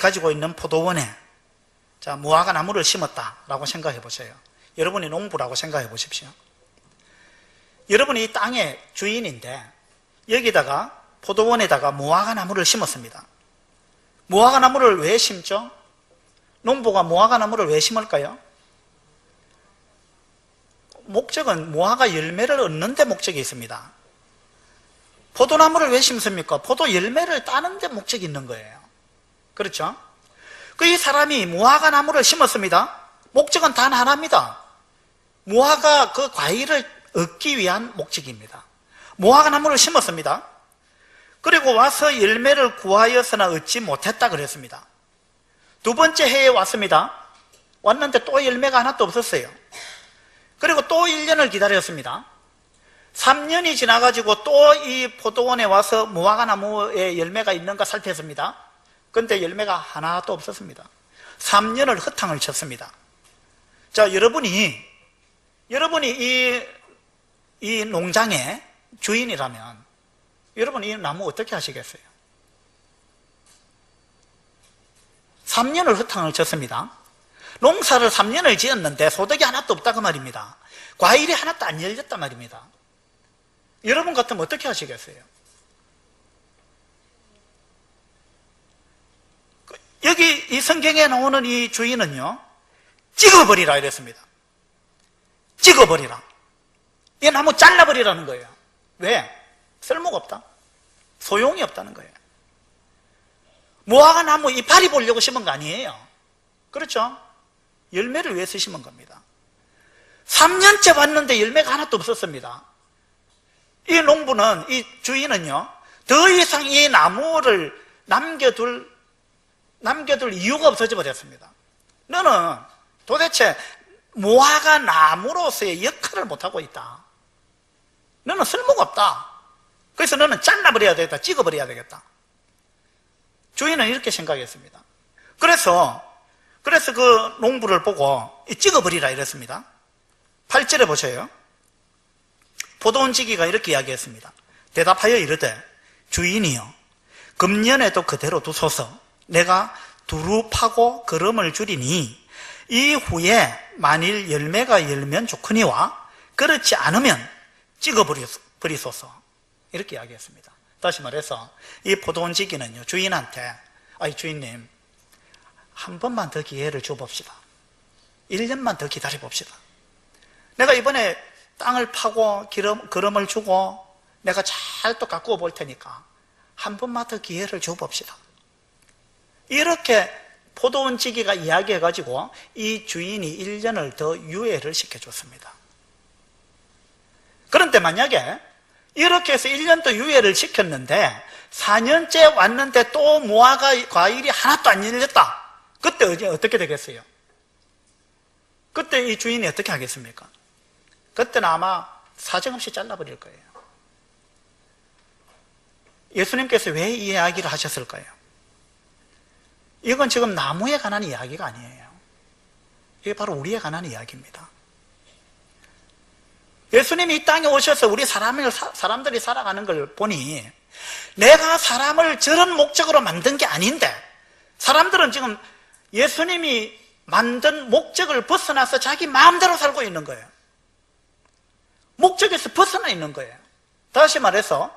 S1: 가지고 있는 포도원에 무화과 나무를 심었다라고 생각해 보세요. 여러분이 농부라고 생각해 보십시오. 여러분이 이 땅의 주인인데 여기다가 포도원에다가 무화과 나무를 심었습니다. 무화과 나무를 왜 심죠? 농부가 무화과 나무를 왜 심을까요? 목적은 무화과 열매를 얻는 데 목적이 있습니다. 포도나무를 왜 심습니까? 포도 열매를 따는 데 목적이 있는 거예요. 그렇죠? 이 사람이 무화과 나무를 심었습니다. 목적은 단 하나입니다. 무화과 그 과일을 얻기 위한 목적입니다. 무화과 나무를 심었습니다. 그리고 와서 열매를 구하여서나 얻지 못했다 그랬습니다. 두 번째 해에 왔습니다. 왔는데 또 열매가 하나도 없었어요. 그리고 또 1년을 기다렸습니다. 3년이 지나가지고 또 이 포도원에 와서 무화과 나무에 열매가 있는가 살폈습니다. 그런데 열매가 하나도 없었습니다. 3년을 허탕을 쳤습니다. 자, 여러분이 이 농장의 주인이라면 여러분 이 나무 어떻게 하시겠어요? 3년을 허탕을 쳤습니다. 농사를 3년을 지었는데 소득이 하나도 없다고 말입니다. 과일이 하나도 안 열렸단 말입니다. 여러분 같으면 어떻게 하시겠어요? 여기 이 성경에 나오는 이 주인은요, 찍어버리라 이랬습니다. 찍어버리라. 이 나무 잘라버리라는 거예요. 왜? 쓸모가 없다. 소용이 없다는 거예요. 무화과 나무 이파리 보려고 심은 거 아니에요. 그렇죠? 열매를 위해서 심은 겁니다. 3년째 왔는데 열매가 하나도 없었습니다. 이 농부는, 이 주인은요, 더 이상 이 나무를 남겨둘 이유가 없어져 버렸습니다. 너는 도대체 무화과 나무로서의 역할을 못하고 있다. 너는 쓸모가 없다. 그래서 너는 잘라버려야 되겠다. 찍어버려야 되겠다. 주인은 이렇게 생각했습니다. 그래서 그 농부를 보고 찍어버리라 이랬습니다. 8절에 보세요. 포도원지기가 이렇게 이야기했습니다. 대답하여 이르되 주인이여 금년에도 그대로 두소서. 내가 두루 파고 거름을 줄이니 이후에 만일 열매가 열면 좋거니와 그렇지 않으면 찍어버리소서. 이렇게 이야기했습니다. 다시 말해서 이 포도원지기는요, 주인한테 주인님 한 번만 더 기회를 줘봅시다. 1년만 더 기다려봅시다. 내가 이번에 땅을 파고 거름을 주고 내가 잘 또 가꾸어 볼 테니까 한 번만 더 기회를 줘봅시다. 이렇게 포도원지기가 이야기해가지고 이 주인이 1년을 더 유예를 시켜줬습니다. 그런데 만약에 이렇게 해서 1년 더 유예를 시켰는데 4년째 왔는데 또 무화과 과일이 하나도 안 열렸다. 그때 어떻게 되겠어요? 그때 이 주인이 어떻게 하겠습니까? 그때는 아마 사정없이 잘라버릴 거예요. 예수님께서 왜 이 이야기를 하셨을까요? 이건 지금 나무에 관한 이야기가 아니에요. 이게 바로 우리에 관한 이야기입니다. 예수님이 이 땅에 오셔서 우리 사람들이 살아가는 걸 보니 내가 사람을 저런 목적으로 만든 게 아닌데 사람들은 지금 예수님이 만든 목적을 벗어나서 자기 마음대로 살고 있는 거예요. 목적에서 벗어나 있는 거예요. 다시 말해서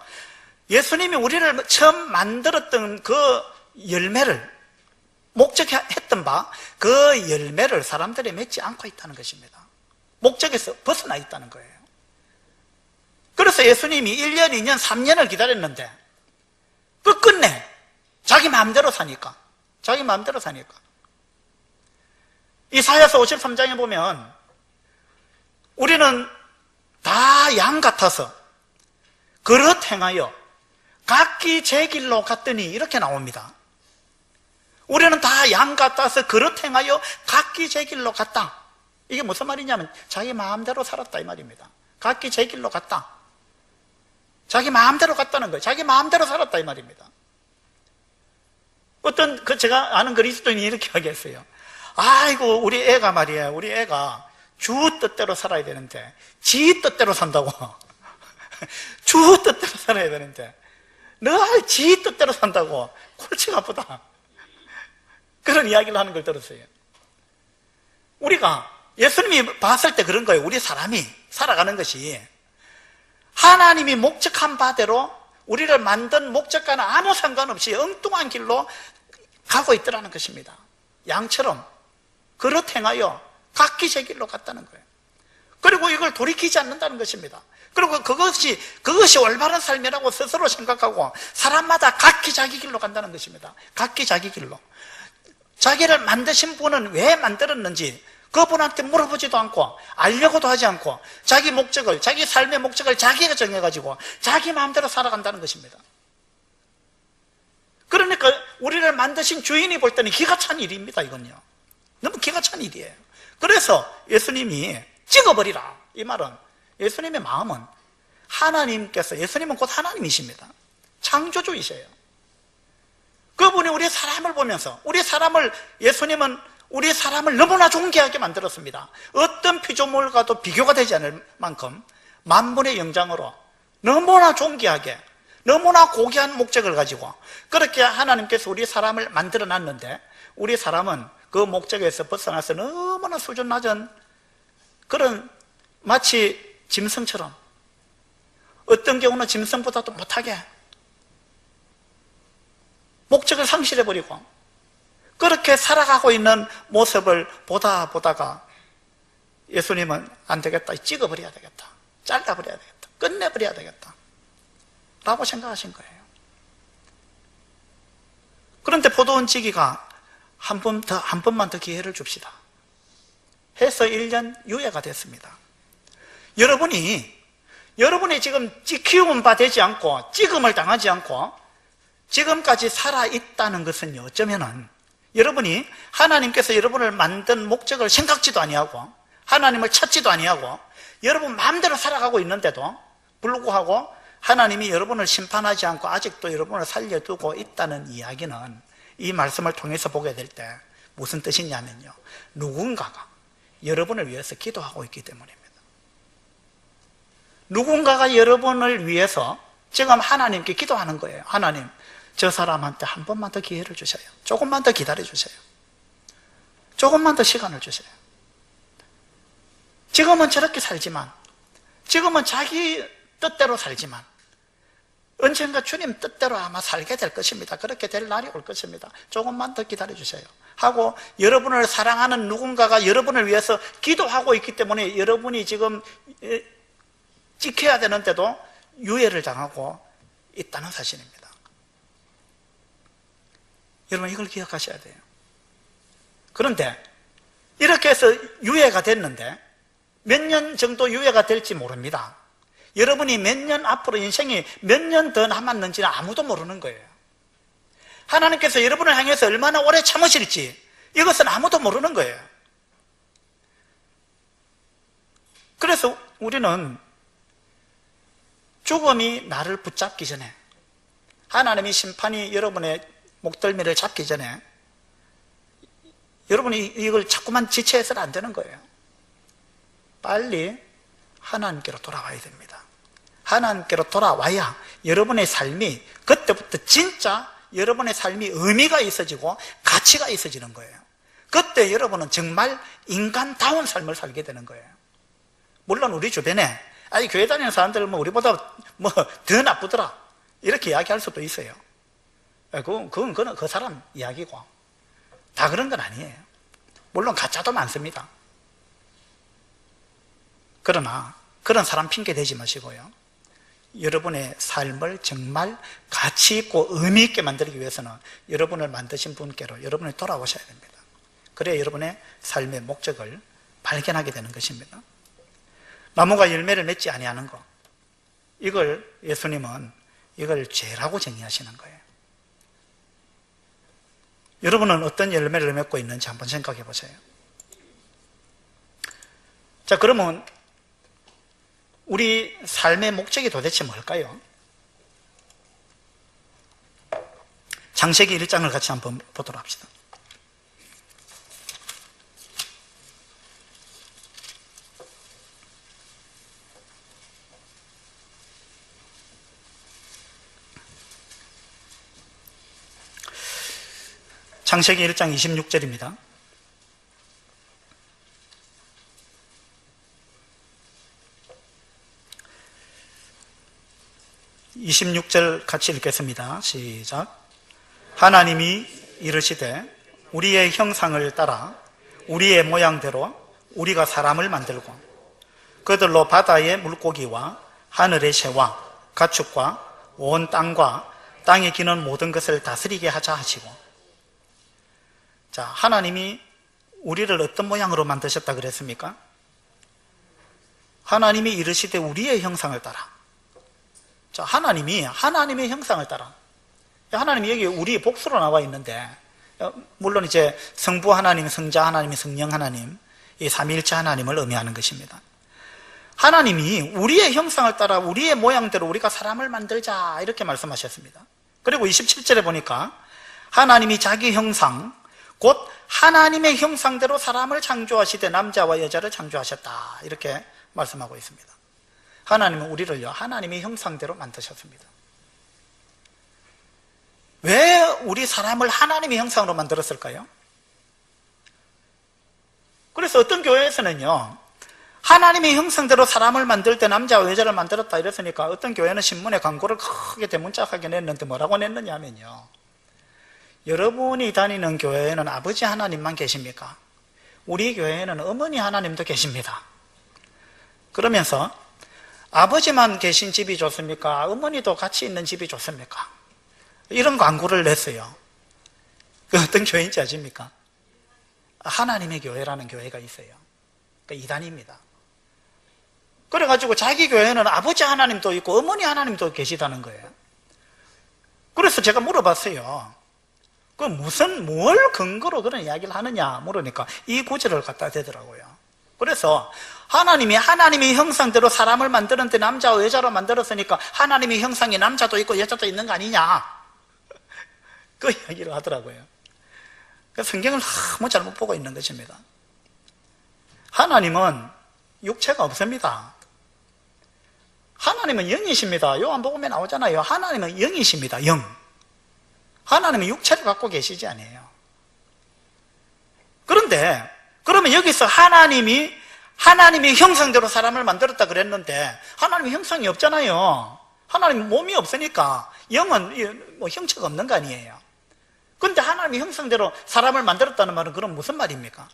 S1: 예수님이 우리를 처음 만들었던 그 열매를 목적했던 바 그 열매를 사람들이 맺지 않고 있다는 것입니다. 목적에서 벗어나 있다는 거예요. 그래서 예수님이 1년, 2년, 3년을 기다렸는데 끝끝내 자기 마음대로 사니까 이사야서 53장에 보면 우리는 다 양 같아서 그릇 행하여 각기 제 길로 갔더니 이렇게 나옵니다. 우리는 다 양 같아서 그릇 행하여 각기 제 길로 갔다. 이게 무슨 말이냐면 자기 마음대로 살았다 이 말입니다. 각기 제 길로 갔다. 자기 마음대로 갔다는 거예요. 자기 마음대로 살았다 이 말입니다. 어떤 제가 아는 그리스도인이 이렇게 하겠어요. 아이고 우리 애가 말이에요. 우리 애가 주 뜻대로 살아야 되는데 지 뜻대로 산다고. 주 뜻대로 살아야 되는데 늘 지 뜻대로 산다고. 골치가 아프다. 그런 이야기를 하는 걸 들었어요. 우리가 예수님이 봤을 때 그런 거예요. 우리 사람이 살아가는 것이 하나님이 목적한 바대로 우리를 만든 목적과는 아무 상관없이 엉뚱한 길로 가고 있더라는 것입니다. 양처럼 그릇 행하여 각기 제 길로 갔다는 거예요. 그리고 이걸 돌이키지 않는다는 것입니다. 그리고 그것이 올바른 삶이라고 스스로 생각하고 사람마다 각기 자기 길로 간다는 것입니다. 각기 자기 길로. 자기를 만드신 분은 왜 만들었는지 그분한테 물어보지도 않고 알려고도 하지 않고 자기 목적을, 자기 삶의 목적을 자기가 정해가지고 자기 마음대로 살아간다는 것입니다. 그러니까 우리를 만드신 주인이 볼 때는 기가 찬 일입니다. 이건요, 너무 기가 찬 일이에요. 그래서 예수님이 찍어버리라, 이 말은 예수님의 마음은 하나님께서, 예수님은 곧 하나님이십니다. 창조주이세요. 그분이 우리 사람을 보면서 예수님은 우리 사람을 너무나 존귀하게 만들었습니다. 어떤 피조물과도 비교가 되지 않을 만큼 만분의 영장으로 너무나 존귀하게, 너무나 고귀한 목적을 가지고 그렇게 하나님께서 우리 사람을 만들어 놨는데, 우리 사람은 그 목적에서 벗어나서 너무나 수준 낮은 그런 마치 짐승처럼, 어떤 경우는 짐승보다도 못하게 목적을 상실해버리고 그렇게 살아가고 있는 모습을 보다가 예수님은 안 되겠다, 찍어버려야 되겠다, 잘라버려야 되겠다, 끝내버려야 되겠다 라고 생각하신 거예요. 그런데 포도원지기가 한 번만 더 기회를 줍시다 해서 1년 유예가 됐습니다. 여러분이 지금 키움은 바 되지 않고 찍음을 당하지 않고 지금까지 살아있다는 것은요, 어쩌면은 여러분이 하나님께서 여러분을 만든 목적을 생각지도 아니하고 하나님을 찾지도 아니하고 여러분 마음대로 살아가고 있는데도 불구하고 하나님이 여러분을 심판하지 않고 아직도 여러분을 살려두고 있다는 이야기는, 이 말씀을 통해서 보게 될 때 무슨 뜻이냐면요, 누군가가 여러분을 위해서 기도하고 있기 때문입니다. 누군가가 여러분을 위해서 지금 하나님께 기도하는 거예요. 하나님, 저 사람한테 한 번만 더 기회를 주세요. 조금만 더 기다려 주세요. 조금만 더 시간을 주세요. 지금은 저렇게 살지만, 지금은 자기 뜻대로 살지만 언젠가 주님 뜻대로 아마 살게 될 것입니다. 그렇게 될 날이 올 것입니다. 조금만 더 기다려 주세요 하고, 여러분을 사랑하는 누군가가 여러분을 위해서 기도하고 있기 때문에 여러분이 지금 지켜야 되는데도 유예를 당하고 있다는 사실입니다. 여러분, 이걸 기억하셔야 돼요. 그런데 이렇게 해서 유예가 됐는데 몇 년 정도 유예가 될지 모릅니다. 여러분이 몇 년 앞으로, 인생이 몇 년 더 남았는지는 아무도 모르는 거예요. 하나님께서 여러분을 향해서 얼마나 오래 참으실지 이것은 아무도 모르는 거예요. 그래서 우리는 죽음이 나를 붙잡기 전에, 하나님의 심판이 여러분의 목덜미를 잡기 전에 여러분이 이걸 자꾸만 지체해서는 안 되는 거예요. 빨리 하나님께로 돌아와야 됩니다. 하나님께로 돌아와야 여러분의 삶이, 그때부터 진짜 여러분의 삶이 의미가 있어지고 가치가 있어지는 거예요. 그때 여러분은 정말 인간다운 삶을 살게 되는 거예요. 물론 우리 주변에 교회 다니는 사람들은 우리보다 더 나쁘더라 이렇게 이야기할 수도 있어요. 그건 그 사람 이야기고 다 그런 건 아니에요. 물론 가짜도 많습니다. 그러나 그런 사람 핑계 대지 마시고요, 여러분의 삶을 정말 가치 있고 의미 있게 만들기 위해서는 여러분을 만드신 분께로 여러분이 돌아오셔야 됩니다. 그래야 여러분의 삶의 목적을 발견하게 되는 것입니다. 나무가 열매를 맺지 아니하는 것, 이걸 예수님은 이걸 죄라고 정의하시는 거예요. 여러분은 어떤 열매를 맺고 있는지 한번 생각해 보세요. 자, 그러면 우리 삶의 목적이 도대체 뭘까요? 창세기 1장을 같이 한번 보도록 합시다. 창세기 1장 26절입니다. (26절) 같이 읽겠습니다. 시작. 하나님이 이르시되 우리의 형상을 따라 우리의 모양대로 우리가 사람을 만들고 그들로 바다의 물고기와 하늘의 새와 가축과 온 땅과 땅에 기는 모든 것을 다스리게 하자 하시고. 자, 하나님이 우리를 어떤 모양으로 만드셨다 그랬습니까? 하나님이 이르시되 우리의 형상을 따라. 자, 하나님이 하나님의 형상을 따라. 하나님이 여기 우리 복수로 나와 있는데, 물론 이제 성부 하나님, 성자 하나님, 성령 하나님, 이 삼위일체 하나님을 의미하는 것입니다. 하나님이 우리의 형상을 따라 우리의 모양대로 우리가 사람을 만들자 이렇게 말씀하셨습니다. 그리고 27절에 보니까 하나님이 자기 형상, 곧 하나님의 형상대로 사람을 창조하시되 남자와 여자를 창조하셨다 이렇게 말씀하고 있습니다. 하나님은 우리를요 하나님의 형상대로 만드셨습니다. 왜 우리 사람을 하나님의 형상으로 만들었을까요? 그래서 어떤 교회에서는요 하나님의 형상대로 사람을 만들 때 남자와 여자를 만들었다 이랬으니까 어떤 교회는 신문에 광고를 크게 대문짝하게 냈는데 뭐라고 냈느냐 하면요, 여러분이 다니는 교회에는 아버지 하나님만 계십니까? 우리 교회에는 어머니 하나님도 계십니다. 그러면서 아버지만 계신 집이 좋습니까? 어머니도 같이 있는 집이 좋습니까? 이런 광고를 냈어요. 그 어떤 교회인지 아십니까? 하나님의 교회라는 교회가 있어요. 그러니까 이단입니다. 그래가지고 자기 교회는 아버지 하나님도 있고 어머니 하나님도 계시다는 거예요. 그래서 제가 물어봤어요. 뭘 근거로 그런 이야기를 하느냐 물으니까 이 구절을 갖다 대더라고요. 그래서 하나님이 하나님의 형상대로 사람을 만드는데 남자와 여자로 만들었으니까 하나님의 형상이 남자도 있고 여자도 있는 거 아니냐, 그 이야기를 하더라고요. 성경을 너무 잘못 보고 있는 것입니다. 하나님은 육체가 없습니다. 하나님은 영이십니다. 요한복음에 나오잖아요. 하나님은 영이십니다. 영. 하나님은 육체를 갖고 계시지 않아요. 그런데 그러면 여기서 하나님이 하나님의 형상대로 사람을 만들었다 그랬는데 하나님의 형상이 없잖아요. 하나님 몸이 없으니까 영은 뭐 형체가 없는 거 아니에요. 그런데 하나님의 형상대로 사람을 만들었다는 말은 그럼 무슨 말입니까?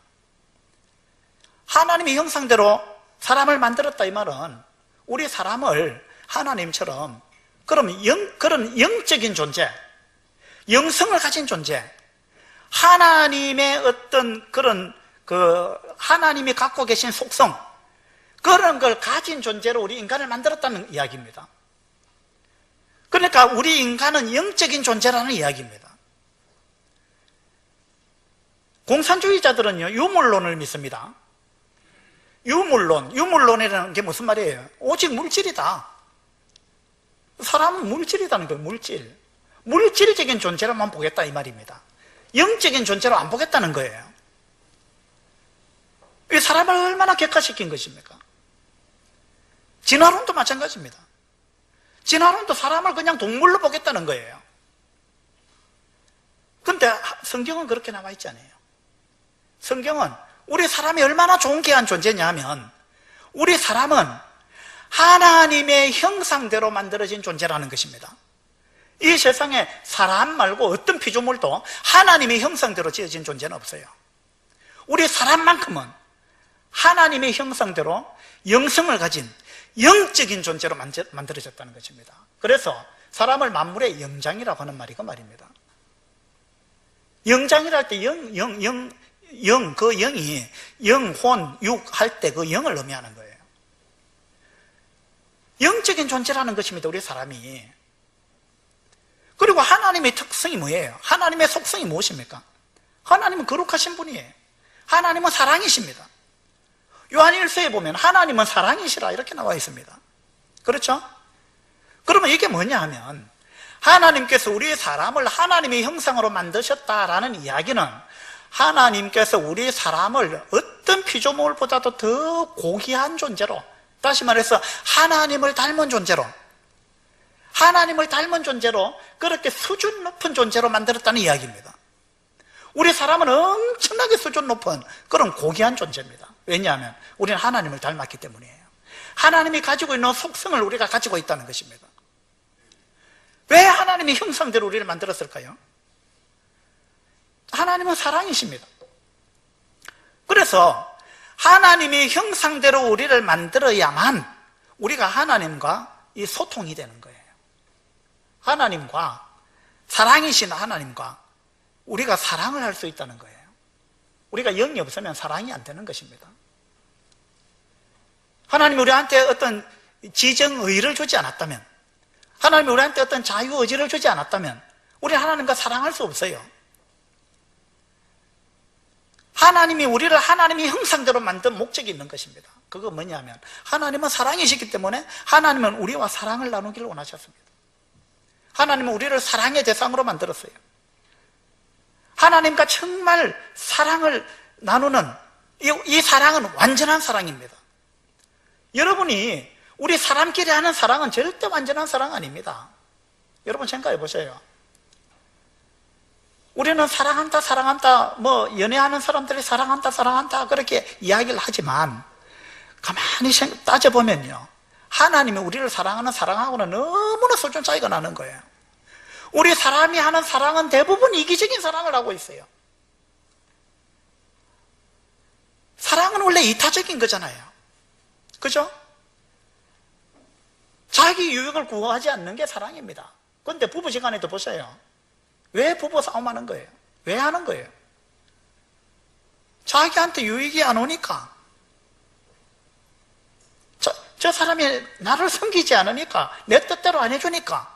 S1: 하나님의 형상대로 사람을 만들었다 이 말은 우리 사람을 하나님처럼 그런 영적인 존재, 영성을 가진 존재, 하나님의 어떤 그런 하나님이 갖고 계신 속성, 그런 걸 가진 존재로 우리 인간을 만들었다는 이야기입니다. 그러니까 우리 인간은 영적인 존재라는 이야기입니다. 공산주의자들은요 유물론을 믿습니다. 유물론이라는 게 무슨 말이에요? 오직 물질이다. 사람은 물질이라는 거예요. 물질적인 존재로만 보겠다 이 말입니다. 영적인 존재로 안 보겠다는 거예요. 이 사람을 얼마나 격화시킨 것입니까? 진화론도 마찬가지입니다. 진화론도 사람을 그냥 동물로 보겠다는 거예요. 그런데 성경은 그렇게 나와 있지 않아요. 성경은 우리 사람이 얼마나 좋은 귀한 존재냐 하면 우리 사람은 하나님의 형상대로 만들어진 존재라는 것입니다. 이 세상에 사람 말고 어떤 피조물도 하나님의 형상대로 지어진 존재는 없어요. 우리 사람만큼은 하나님의 형상대로 영성을 가진 영적인 존재로 만들어졌다는 것입니다. 그래서 사람을 만물의 영장이라고 하는 말이 그 말입니다. 영장이라 할 때 그 영이 영혼, 육 할 때 그 영을 의미하는 거예요. 영적인 존재라는 것입니다, 우리 사람이. 그리고 하나님의 특성이 뭐예요? 하나님의 속성이 무엇입니까? 하나님은 거룩하신 분이에요. 하나님은 사랑이십니다. 요한일서에 보면 하나님은 사랑이시라 이렇게 나와 있습니다. 그렇죠? 그러면 이게 뭐냐 하면 하나님께서 우리 사람을 하나님의 형상으로 만드셨다라는 이야기는 하나님께서 우리 사람을 어떤 피조물보다도 더 고귀한 존재로, 다시 말해서 하나님을 닮은 존재로 그렇게 수준 높은 존재로 만들었다는 이야기입니다. 우리 사람은 엄청나게 수준 높은 그런 고귀한 존재입니다. 왜냐하면 우리는 하나님을 닮았기 때문이에요. 하나님이 가지고 있는 속성을 우리가 가지고 있다는 것입니다. 왜 하나님의 형상대로 우리를 만들었을까요? 하나님은 사랑이십니다. 그래서 하나님의 형상대로 우리를 만들어야만 우리가 하나님과 이 소통이 되는 거예요. 하나님과, 사랑이신 하나님과 우리가 사랑을 할 수 있다는 거예요. 우리가 영이 없으면 사랑이 안 되는 것입니다. 하나님이 우리한테 어떤 지정의를 주지 않았다면, 하나님이 우리한테 어떤 자유의지를 주지 않았다면 우리 하나님과 사랑할 수 없어요. 하나님이 우리를 하나님의 형상대로 만든 목적이 있는 것입니다. 그거 뭐냐면 하나님은 사랑이시기 때문에 하나님은 우리와 사랑을 나누기를 원하셨습니다. 하나님은 우리를 사랑의 대상으로 만들었어요. 하나님과 정말 사랑을 나누는 이 사랑은 완전한 사랑입니다. 여러분이 우리 사람끼리 하는 사랑은 절대 완전한 사랑 아닙니다. 여러분 생각해 보세요. 우리는 사랑한다 사랑한다, 연애하는 사람들이 사랑한다 그렇게 이야기를 하지만 가만히 따져보면요, 하나님이 우리를 사랑하는 사랑하고는 너무나 수준 차이가 나는 거예요. 우리 사람이 하는 사랑은 대부분 이기적인 사랑을 하고 있어요. 사랑은 원래 이타적인 거잖아요. 그죠? 자기 유익을 구하지 않는 게 사랑입니다. 그런데 부부시간에도 보세요. 왜 부부 싸움하는 거예요? 왜 하는 거예요? 자기한테 유익이 안 오니까, 저 사람이 나를 섬기지 않으니까, 내 뜻대로 안 해주니까,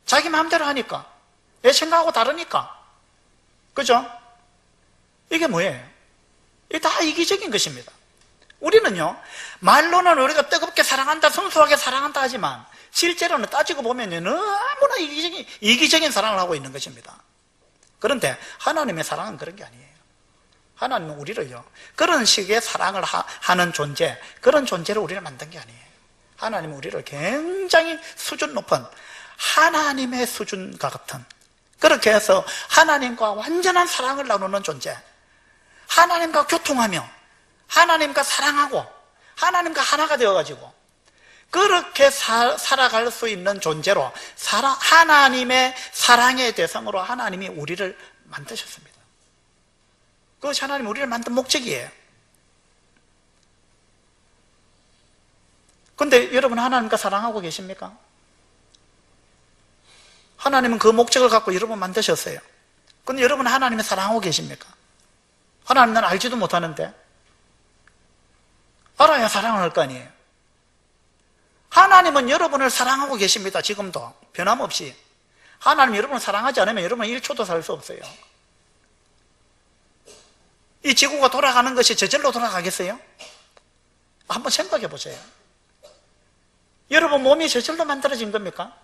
S1: 자기 마음대로 하니까, 내 생각하고 다르니까. 그죠? 이게 뭐예요? 이게 다 이기적인 것입니다. 우리는요, 말로는 우리가 뜨겁게 사랑한다, 성소하게 사랑한다 하지만 실제로는 따지고 보면 너무나 이기적인 사랑을 하고 있는 것입니다. 그런데 하나님의 사랑은 그런 게 아니에요. 하나님은 우리를요, 그런 식의 사랑을 하는 존재, 그런 존재를 우리를 만든 게 아니에요. 하나님은 우리를 굉장히 수준 높은 하나님의 수준과 같은, 그렇게 해서 하나님과 완전한 사랑을 나누는 존재, 하나님과 교통하며 하나님과 사랑하고 하나님과 하나가 되어가지고 그렇게 살아갈 수 있는 존재로, 하나님의 사랑의 대상으로 하나님이 우리를 만드셨습니다. 그것이 하나님이 우리를 만든 목적이에요. 그런데 여러분, 하나님과 사랑하고 계십니까? 하나님은 그 목적을 갖고 여러분 만드셨어요. 그런데 여러분은 하나님을 사랑하고 계십니까? 하나님 난 알지도 못하는데. 알아야 사랑을 할 거 아니에요. 하나님은 여러분을 사랑하고 계십니다. 지금도 변함없이. 하나님 여러분을 사랑하지 않으면 여러분은 1초도 살 수 없어요. 이 지구가 돌아가는 것이 저절로 돌아가겠어요? 한번 생각해 보세요. 여러분 몸이 저절로 만들어진 겁니까?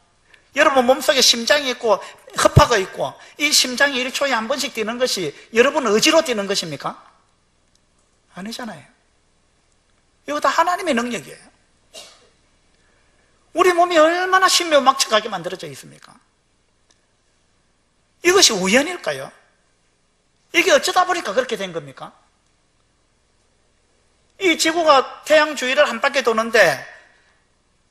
S1: 여러분 몸속에 심장이 있고 허파가 있고 이 심장이 1초에 한 번씩 뛰는 것이 여러분 의지로 뛰는 것입니까? 아니잖아요. 이거 다 하나님의 능력이에요. 우리 몸이 얼마나 신묘막측하게 만들어져 있습니까? 이것이 우연일까요? 이게 어쩌다 보니까 그렇게 된 겁니까? 이 지구가 태양 주위를 한 바퀴 도는데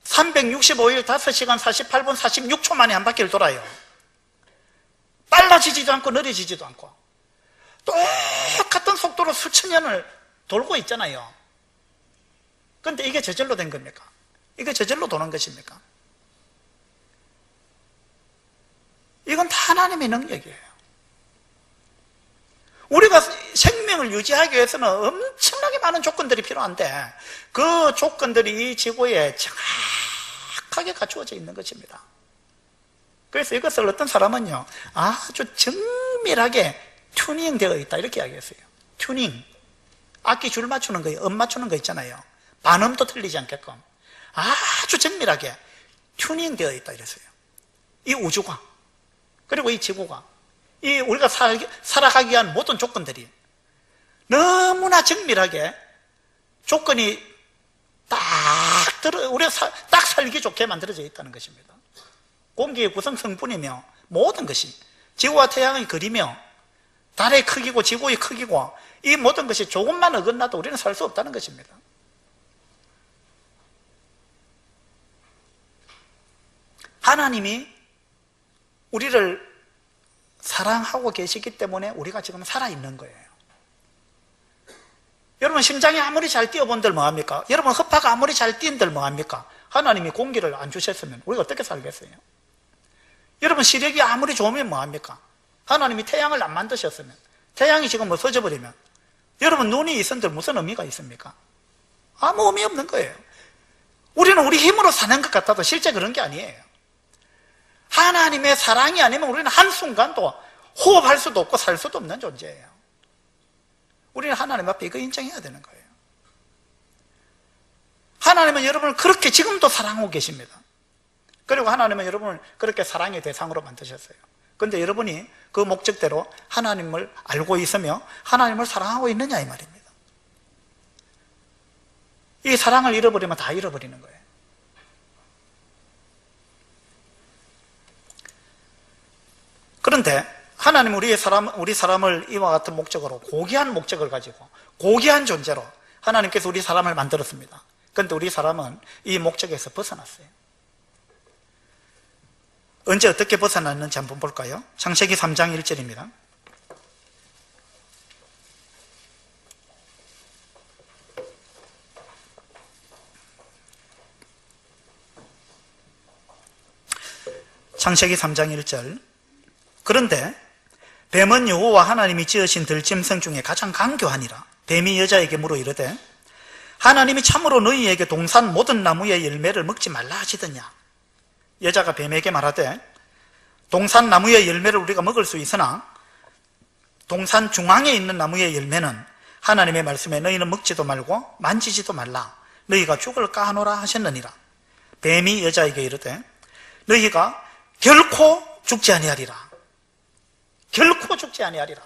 S1: 365일 5시간 48분 46초 만에 한 바퀴를 돌아요. 빨라지지도 않고 느려지지도 않고 똑같은 속도로 수천 년을 돌고 있잖아요. 그런데 이게 저절로 된 겁니까? 이게 저절로 도는 것입니까? 이건 다 하나님의 능력이에요. 우리가 생명을 유지하기 위해서는 엄청나게 많은 조건들이 필요한데 그 조건들이 이 지구에 정확하게 갖추어져 있는 것입니다. 그래서 이것을 어떤 사람은요, 아주 정밀하게 튜닝되어 있다 이렇게 이야기했어요. 튜닝, 악기 줄 맞추는 거, 음 맞추는 거 있잖아요. 반음도 틀리지 않게끔 아주 정밀하게 튜닝되어 있다 이랬어요. 이 우주가, 그리고 이 지구가, 이 우리가 살아가기 위한 모든 조건들이 너무나 정밀하게 조건이 우리가 딱 살기 좋게 만들어져 있다는 것입니다. 공기의 구성 성분이며 모든 것이, 지구와 태양의 거리며 달의 크기고 지구의 크기고 이 모든 것이 조금만 어긋나도 우리는 살 수 없다는 것입니다. 하나님이 우리를 사랑하고 계시기 때문에 우리가 지금 살아있는 거예요. 여러분 심장이 아무리 잘 뛰어본들 뭐합니까? 여러분 허파가 아무리 잘 뛴들 뭐합니까? 하나님이 공기를 안 주셨으면 우리가 어떻게 살겠어요? 여러분 시력이 아무리 좋으면 뭐합니까? 하나님이 태양을 안 만드셨으면, 태양이 지금 없어져 버리면 여러분 눈이 있은들 무슨 의미가 있습니까? 아무 의미 없는 거예요. 우리는 우리 힘으로 사는 것 같아도 실제 그런 게 아니에요. 하나님의 사랑이 아니면 우리는 한순간도 호흡할 수도 없고 살 수도 없는 존재예요. 우리는 하나님 앞에 이거 인정해야 되는 거예요. 하나님은 여러분을 그렇게 지금도 사랑하고 계십니다. 그리고 하나님은 여러분을 그렇게 사랑의 대상으로 만드셨어요. 그런데 여러분이 그 목적대로 하나님을 알고 있으며 하나님을 사랑하고 있느냐 이 말입니다. 이 사랑을 잃어버리면 다 잃어버리는 거예요. 그런데 하나님은 우리 사람을 이와 같은 목적으로, 고귀한 목적을 가지고 고귀한 존재로 하나님께서 우리 사람을 만들었습니다. 그런데 우리 사람은 이 목적에서 벗어났어요. 언제 어떻게 벗어났는지 한번 볼까요? 창세기 3장 1절입니다. 창세기 3장 1절. 그런데 뱀은 여호와 하나님이 지으신 들짐승 중에 가장 강교하니라. 뱀이 여자에게 물어 이르되 하나님이 참으로 너희에게 동산 모든 나무의 열매를 먹지 말라 하시더냐. 여자가 뱀에게 말하되 동산 나무의 열매를 우리가 먹을 수 있으나 동산 중앙에 있는 나무의 열매는 하나님의 말씀에 너희는 먹지도 말고 만지지도 말라. 너희가 죽을까 하노라 하셨느니라. 뱀이 여자에게 이르되 너희가 결코 죽지 아니하리라. 결코 죽지 아니하리라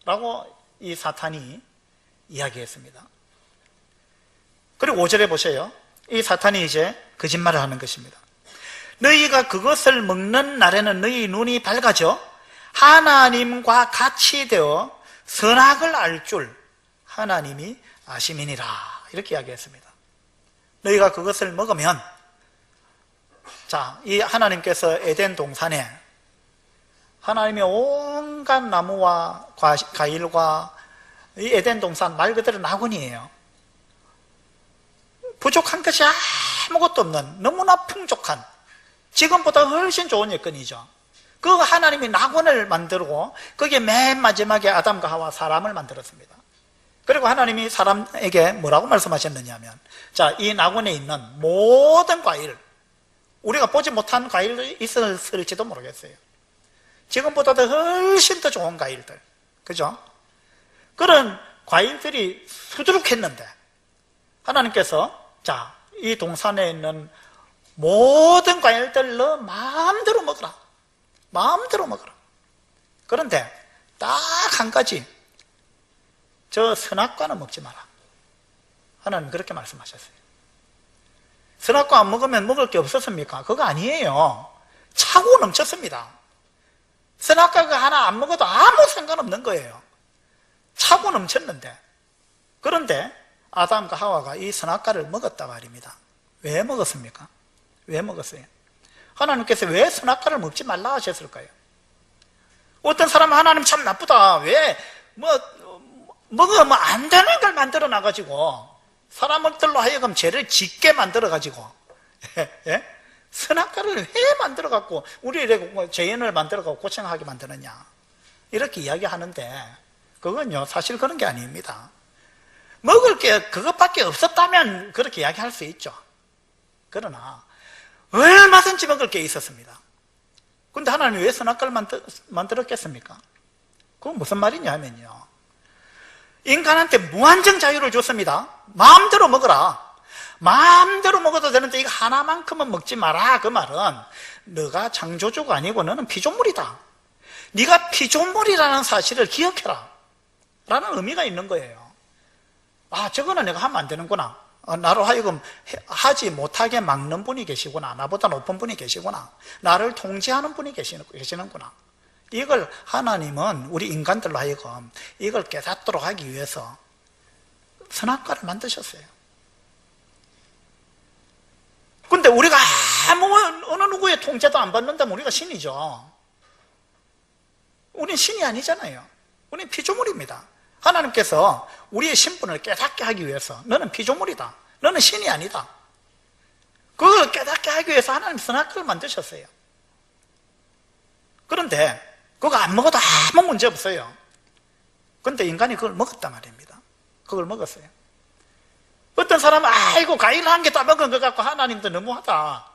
S1: 라고 이 사탄이 이야기했습니다. 그리고 5절에 보세요. 이 사탄이 이제 거짓말을 하는 것입니다. 너희가 그것을 먹는 날에는 너희 눈이 밝아져 하나님과 같이 되어 선악을 알 줄 하나님이 아심이니라. 이렇게 이야기했습니다. 너희가 그것을 먹으면, 자, 이 하나님께서 에덴 동산에 하나님의 온갖 나무와 과일과 이 에덴 동산 말 그대로 낙원이에요. 부족한 것이 아무것도 없는 너무나 풍족한, 지금보다 훨씬 좋은 여건이죠. 그 하나님이 낙원을 만들고 거기에 맨 마지막에 아담과 하와 사람을 만들었습니다. 그리고 하나님이 사람에게 뭐라고 말씀하셨느냐 하면, 자, 이 낙원에 있는 모든 과일, 우리가 보지 못한 과일이 있었을지도 모르겠어요. 지금보다도 훨씬 더 좋은 과일들, 그죠? 그런 과일들이 수두룩했는데 하나님께서 자, 이 동산에 있는 모든 과일들 너 마음대로 먹어라. 마음대로 먹어라. 그런데 딱 한 가지, 저 선악과는 먹지 마라. 하나님 그렇게 말씀하셨어요. 선악과 안 먹으면 먹을 게 없었습니까? 그거 아니에요. 차고 넘쳤습니다. 선악과가 하나 안 먹어도 아무 상관없는 거예요. 차고 넘쳤는데, 그런데 아담과 하와가 이 선악과를 먹었다 말입니다. 왜 먹었습니까? 왜 먹었어요? 하나님께서 왜 선악과를 먹지 말라 하셨을까요? 어떤 사람은 하나님 참 나쁘다, 왜 먹으면 안 되는 걸 만들어 놔가지고 사람들로 하여금 죄를 짓게 만들어 가지고 예? 선악과를 왜 만들어 갖고 우리의 죄인을 만들어 갖고 고생하게 만드느냐, 이렇게 이야기하는데 그건요 사실 그런 게 아닙니다. 먹을 게 그것밖에 없었다면 그렇게 이야기할 수 있죠. 그러나 얼마든지 먹을 게 있었습니다. 그런데 하나님이 왜 선악과를 만들었겠습니까? 그건 무슨 말이냐 하면요, 인간한테 무한정 자유를 줬습니다. 마음대로 먹어라. 마음대로 먹어도 되는데 이거 하나만큼은 먹지 마라. 그 말은 너가 창조주가 아니고 너는 피조물이다. 네가 피조물이라는 사실을 기억해라 라는 의미가 있는 거예요. 아, 저거는 내가 하면 안 되는구나. 나로 하여금 하지 못하게 막는 분이 계시구나. 나보다 높은 분이 계시구나. 나를 통제하는 분이 계시는구나. 이걸 하나님은 우리 인간들로 하여금 이걸 깨닫도록 하기 위해서 선악과를 만드셨어요. 근데 우리가 어느 누구의 통제도 안 받는다면 우리가 신이죠. 우린 신이 아니잖아요. 우린 피조물입니다. 하나님께서 우리의 신분을 깨닫게 하기 위해서 너는 피조물이다, 너는 신이 아니다, 그걸 깨닫게 하기 위해서 하나님 선악과를 만드셨어요. 그런데 그거 안 먹어도 아무 문제 없어요. 그런데 인간이 그걸 먹었단 말입니다. 그걸 먹었어요. 어떤 사람은 아이고 과일 한 개 따먹은 것 같고 하나님도 너무하다,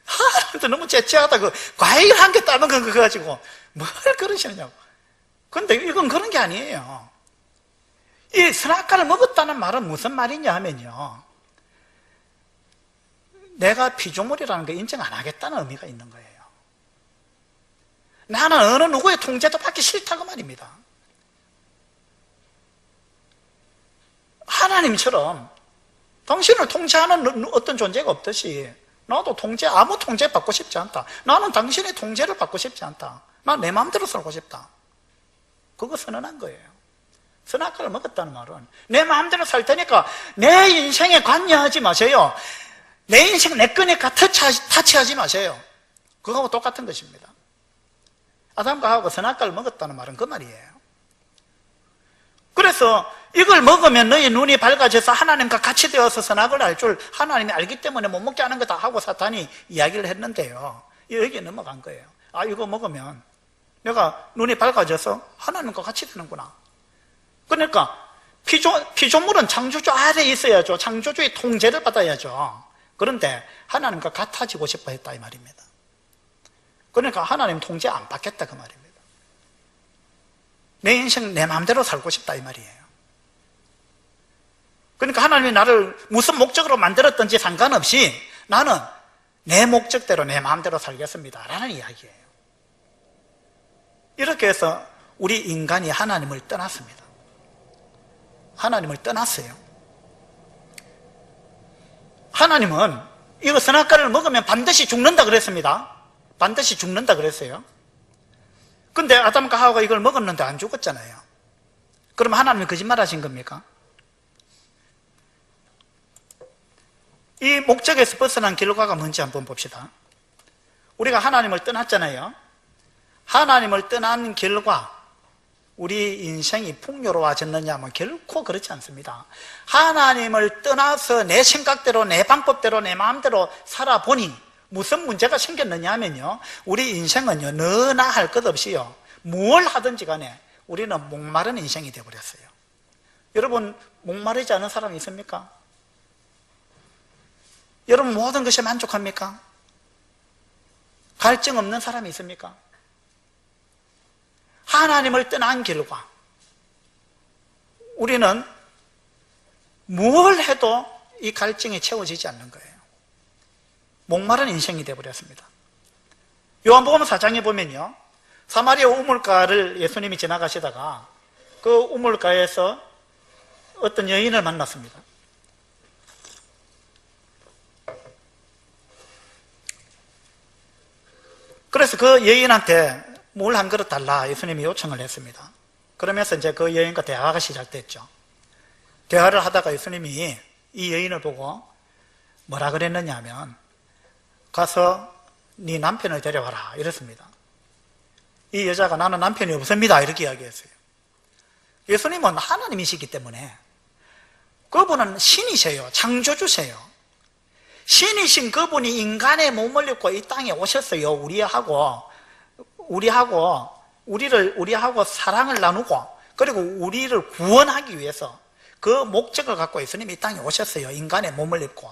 S1: 하나님도 너무 째째하다, 그 과일 한 개 따먹은 거 가지고 뭘 그러시느냐고. 그런데 이건 그런 게 아니에요. 이 선악과를 먹었다는 말은 무슨 말이냐 하면요, 내가 피조물이라는 걸 인정 안 하겠다는 의미가 있는 거예요. 나는 어느 누구의 통제도 받기 싫다고 말입니다. 하나님처럼 당신을 통제하는 어떤 존재가 없듯이 나도 아무 통제 받고 싶지 않다. 나는 당신의 통제를 받고 싶지 않다. 난 내 마음대로 살고 싶다. 그거 선언한 거예요. 선악과를 먹었다는 말은 내 마음대로 살 테니까 내 인생에 관여하지 마세요. 내 인생 내 거니까 터치하지 마세요. 그거하고 똑같은 것입니다. 아담과 하와가 선악과를 먹었다는 말은 그 말이에요. 그래서 이걸 먹으면 너희 눈이 밝아져서 하나님과 같이 되어서 선악을 알 줄 하나님이 알기 때문에 못 먹게 하는 거다 하고 사탄이 이야기를 했는데요, 여기에 넘어간 거예요. 아, 이거 먹으면 내가 눈이 밝아져서 하나님과 같이 되는구나. 그러니까 피조물은 창조주 아래에 있어야죠. 창조주의 통제를 받아야죠. 그런데 하나님과 같아지고 싶어 했다 이 말입니다. 그러니까 하나님 통제 안 받겠다 그 말입니다. 내 인생 내 마음대로 살고 싶다 이 말이에요. 그러니까 하나님이 나를 무슨 목적으로 만들었든지 상관없이 나는 내 목적대로 내 마음대로 살겠습니다 라는 이야기예요. 이렇게 해서 우리 인간이 하나님을 떠났습니다. 하나님을 떠났어요. 하나님은 이거 선악과를 먹으면 반드시 죽는다 그랬습니다. 반드시 죽는다 그랬어요. 근데 아담과 하와가 이걸 먹었는데 안 죽었잖아요. 그럼 하나님이 거짓말 하신 겁니까? 이 목적에서 벗어난 결과가 뭔지 한번 봅시다. 우리가 하나님을 떠났잖아요. 하나님을 떠난 결과 우리 인생이 풍요로워졌느냐 하면 결코 그렇지 않습니다. 하나님을 떠나서 내 생각대로 내 방법대로 내 마음대로 살아보니 무슨 문제가 생겼느냐 하면요, 우리 인생은요 너나 할 것 없이요 뭘 하든지 간에 우리는 목마른 인생이 되어버렸어요. 여러분 목마르지 않은 사람이 있습니까? 여러분 모든 것에 만족합니까? 갈증 없는 사람이 있습니까? 하나님을 떠난 결과 우리는 뭘 해도 이 갈증이 채워지지 않는 거예요. 목마른 인생이 되어버렸습니다. 요한복음 4장에 보면요, 사마리아 우물가를 예수님이 지나가시다가 그 우물가에서 어떤 여인을 만났습니다. 그래서 그 여인한테 물 한 그릇 달라 예수님이 요청을 했습니다. 그러면서 이제 그 여인과 대화가 시작됐죠. 대화를 하다가 예수님이 이 여인을 보고 뭐라 그랬느냐 하면 가서 네 남편을 데려와라 이랬습니다. 이 여자가 나는 남편이 없습니다 이렇게 이야기했어요. 예수님은 하나님이시기 때문에 그분은 신이세요. 창조주세요. 신이신 그분이 인간의 몸을 입고 이 땅에 오셨어요. 우리하고 사랑을 나누고 그리고 우리를 구원하기 위해서 그 목적을 갖고 예수님이 이 땅에 오셨어요. 인간의 몸을 입고.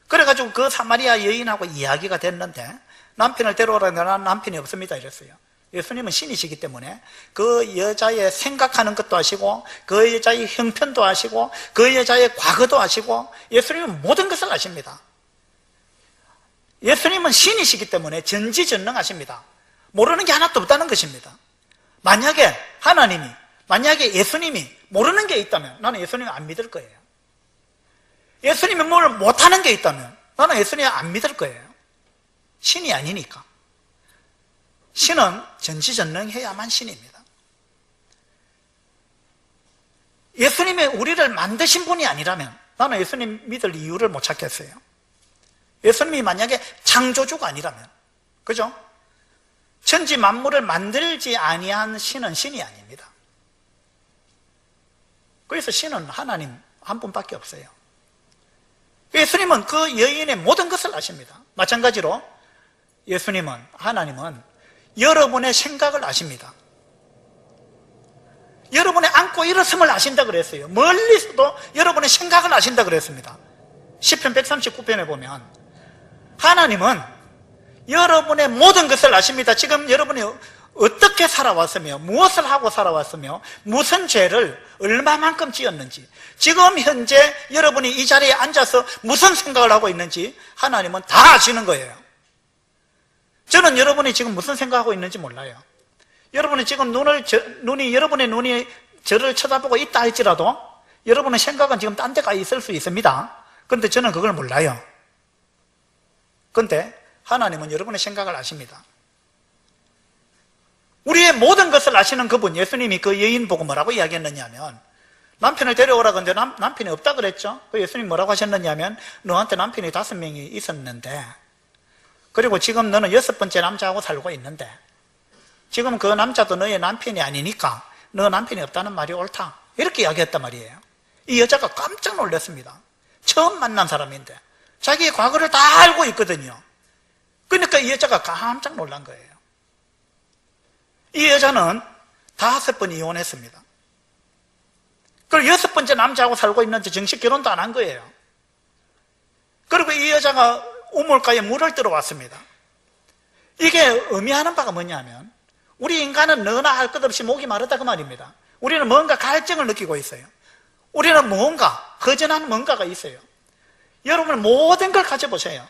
S1: 그래가지고 그 사마리아 여인하고 이야기가 됐는데 남편을 데려오라는데 나는 남편이 없습니다 이랬어요. 예수님은 신이시기 때문에 그 여자의 생각하는 것도 아시고 그 여자의 형편도 아시고 그 여자의 과거도 아시고 예수님은 모든 것을 아십니다. 예수님은 신이시기 때문에 전지전능하십니다. 모르는 게 하나도 없다는 것입니다. 만약에 예수님이 모르는 게 있다면 나는 예수님을 안 믿을 거예요. 예수님이 뭘 못하는 게 있다면 나는 예수님을 안 믿을 거예요. 신이 아니니까. 신은 전지전능해야만 신입니다. 예수님이 우리를 만드신 분이 아니라면 나는 예수님 믿을 이유를 못 찾겠어요. 예수님이 만약에 창조주가 아니라면, 그죠? 천지 만물을 만들지 아니한 신은 신이 아닙니다. 그래서 신은 하나님 한 분밖에 없어요. 예수님은 그 여인의 모든 것을 아십니다. 마찬가지로 예수님은, 하나님은 여러분의 생각을 아십니다. 여러분의 안고 일었음을 아신다 그랬어요. 멀리서도 여러분의 생각을 아신다 그랬습니다. 시편 139편에 보면 하나님은 여러분의 모든 것을 아십니다. 지금 여러분이 어떻게 살아왔으며 무엇을 하고 살아왔으며 무슨 죄를 얼마만큼 지었는지, 지금 현재 여러분이 이 자리에 앉아서 무슨 생각을 하고 있는지 하나님은 다 아시는 거예요. 저는 여러분이 지금 무슨 생각하고 있는지 몰라요. 여러분이 지금 여러분의 눈이 저를 쳐다보고 있다 할지라도 여러분의 생각은 지금 딴 데가 있을 수 있습니다. 그런데 저는 그걸 몰라요. 그런데 하나님은 여러분의 생각을 아십니다. 우리의 모든 것을 아시는 그분, 예수님이 그 여인 보고 뭐라고 이야기했느냐 하면, 남편을 데려오라 그런데 남편이 없다 그랬죠. 그 예수님 뭐라고 하셨느냐 하면, 너한테 남편이 5명이 있었는데, 그리고 지금 너는 6번째 남자하고 살고 있는데, 지금 그 남자도 너의 남편이 아니니까 너 남편이 없다는 말이 옳다, 이렇게 이야기했단 말이에요. 이 여자가 깜짝 놀랐습니다. 처음 만난 사람인데 자기의 과거를 다 알고 있거든요. 그러니까 이 여자가 깜짝 놀란 거예요. 이 여자는 5번 이혼했습니다. 그리고 6번째 남자하고 살고 있는데 정식 결혼도 안 한 거예요. 그리고 이 여자가 우물가에 물을 들어왔습니다. 이게 의미하는 바가 뭐냐면, 우리 인간은 너나 할 것 없이 목이 마르다 그 말입니다. 우리는 뭔가 갈증을 느끼고 있어요. 우리는 뭔가 허전한 뭔가가 있어요. 여러분 모든 걸 가져보세요.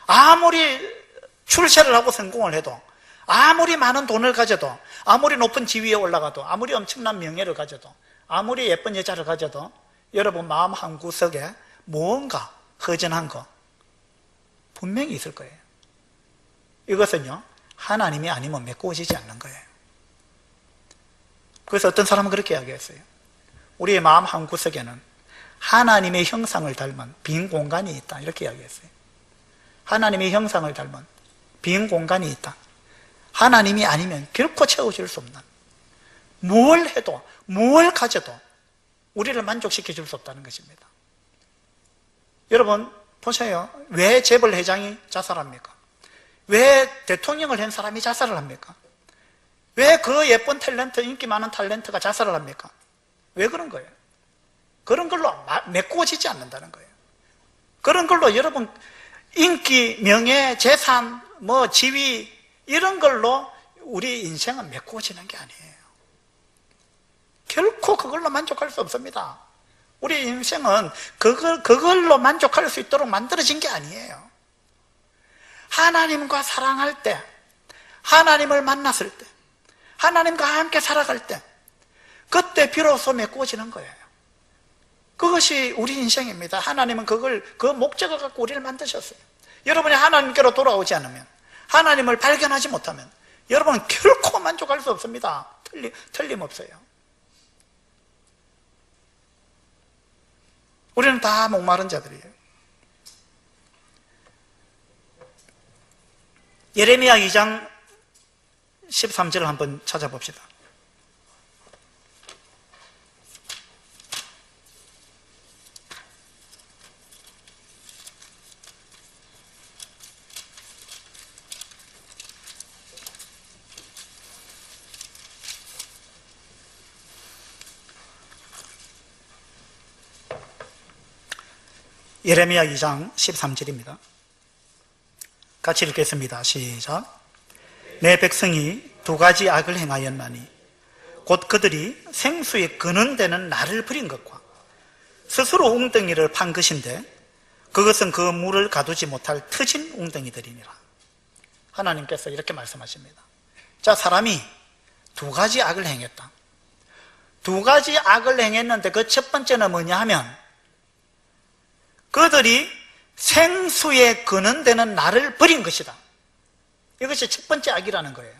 S1: 아무리 출세를 하고 성공을 해도, 아무리 많은 돈을 가져도, 아무리 높은 지위에 올라가도, 아무리 엄청난 명예를 가져도, 아무리 예쁜 여자를 가져도 여러분 마음 한구석에 뭔가 허전한 거 분명히 있을 거예요. 이것은요, 하나님이 아니면 메꾸어지지 않는 거예요. 그래서 어떤 사람은 그렇게 이야기했어요. 우리의 마음 한구석에는 하나님의 형상을 닮은 빈 공간이 있다, 이렇게 이야기했어요. 하나님의 형상을 닮은 빈 공간이 있다. 하나님이 아니면 결코 채워질 수 없는, 뭘 해도 뭘 가져도 우리를 만족시켜 줄 수 없다는 것입니다. 여러분 보세요. 왜 재벌 회장이 자살합니까? 왜 대통령을 한 사람이 자살을 합니까? 왜 그 예쁜 탤런트, 인기 많은 탤런트가 자살을 합니까? 왜 그런 거예요? 그런 걸로 메꾸어지지 않는다는 거예요. 그런 걸로 여러분 인기, 명예, 재산, 지위 이런 걸로 우리 인생은 메꾸어지는 게 아니에요. 결코 그걸로 만족할 수 없습니다. 우리 인생은 그걸로 만족할 수 있도록 만들어진 게 아니에요. 하나님과 사랑할 때, 하나님을 만났을 때, 하나님과 함께 살아갈 때, 그때 비로소 메꾸어지는 거예요. 그것이 우리 인생입니다. 하나님은 그 목적을 갖고 우리를 만드셨어요. 여러분이 하나님께로 돌아오지 않으면, 하나님을 발견하지 못하면 여러분은 결코 만족할 수 없습니다. 틀림없어요. 우리는 다 목마른 자들이에요. 예레미야 2장 13절을 한번 찾아봅시다. 예레미야 2장 13절입니다. 같이 읽겠습니다. 시작. 내 백성이 2가지 악을 행하였나니 곧 그들이 생수에 근원 되는 나를 버린 것과 스스로 웅덩이를 판 것인데 그것은 그 물을 가두지 못할 터진 웅덩이들이니라. 하나님께서 이렇게 말씀하십니다. 자, 사람이 2가지 악을 행했다. 2가지 악을 행했는데 그 첫 번째는 뭐냐 하면, 그들이 생수에 근원되는 나를 버린 것이다. 이것이 첫 번째 악이라는 거예요.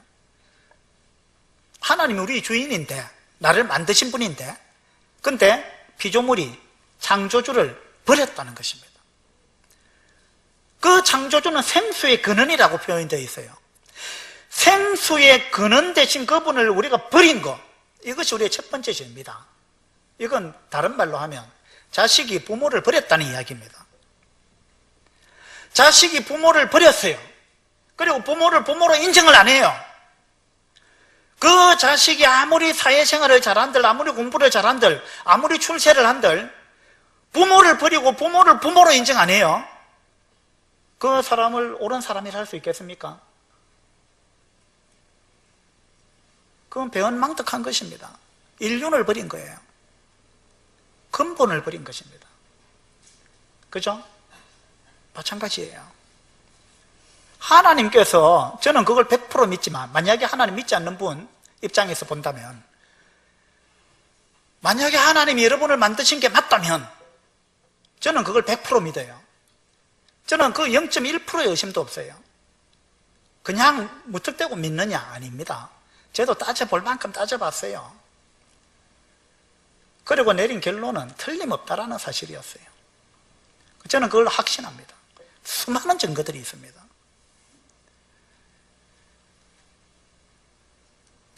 S1: 하나님이 우리 주인인데, 나를 만드신 분인데, 근데 피조물이 창조주를 버렸다는 것입니다. 그 창조주는 생수의 근원이라고 표현되어 있어요. 생수의 근원 되신 그분을 우리가 버린 것, 이것이 우리의 첫 번째 죄입니다. 이건 다른 말로 하면 자식이 부모를 버렸다는 이야기입니다. 자식이 부모를 버렸어요. 그리고 부모를 부모로 인정을 안 해요. 그 자식이 아무리 사회생활을 잘한들, 아무리 공부를 잘한들, 아무리 출세를 한들 부모를 버리고 부모를 부모로 인정 안 해요. 그 사람을 옳은 사람이라 할 수 있겠습니까? 그건 배은망덕한 것입니다. 인륜을 버린 거예요. 근본을 버린 것입니다. 그죠? 마찬가지예요. 하나님께서, 저는 그걸 100% 믿지만, 만약에 하나님 믿지 않는 분 입장에서 본다면, 만약에 하나님이 여러분을 만드신 게 맞다면 저는 그걸 100% 믿어요. 저는 그 0.1%의 의심도 없어요. 그냥 무턱대고 믿느냐? 아닙니다. 저도 따져볼 만큼 따져봤어요. 그리고 내린 결론은 틀림없다라는 사실이었어요. 저는 그걸 확신합니다. 수많은 증거들이 있습니다.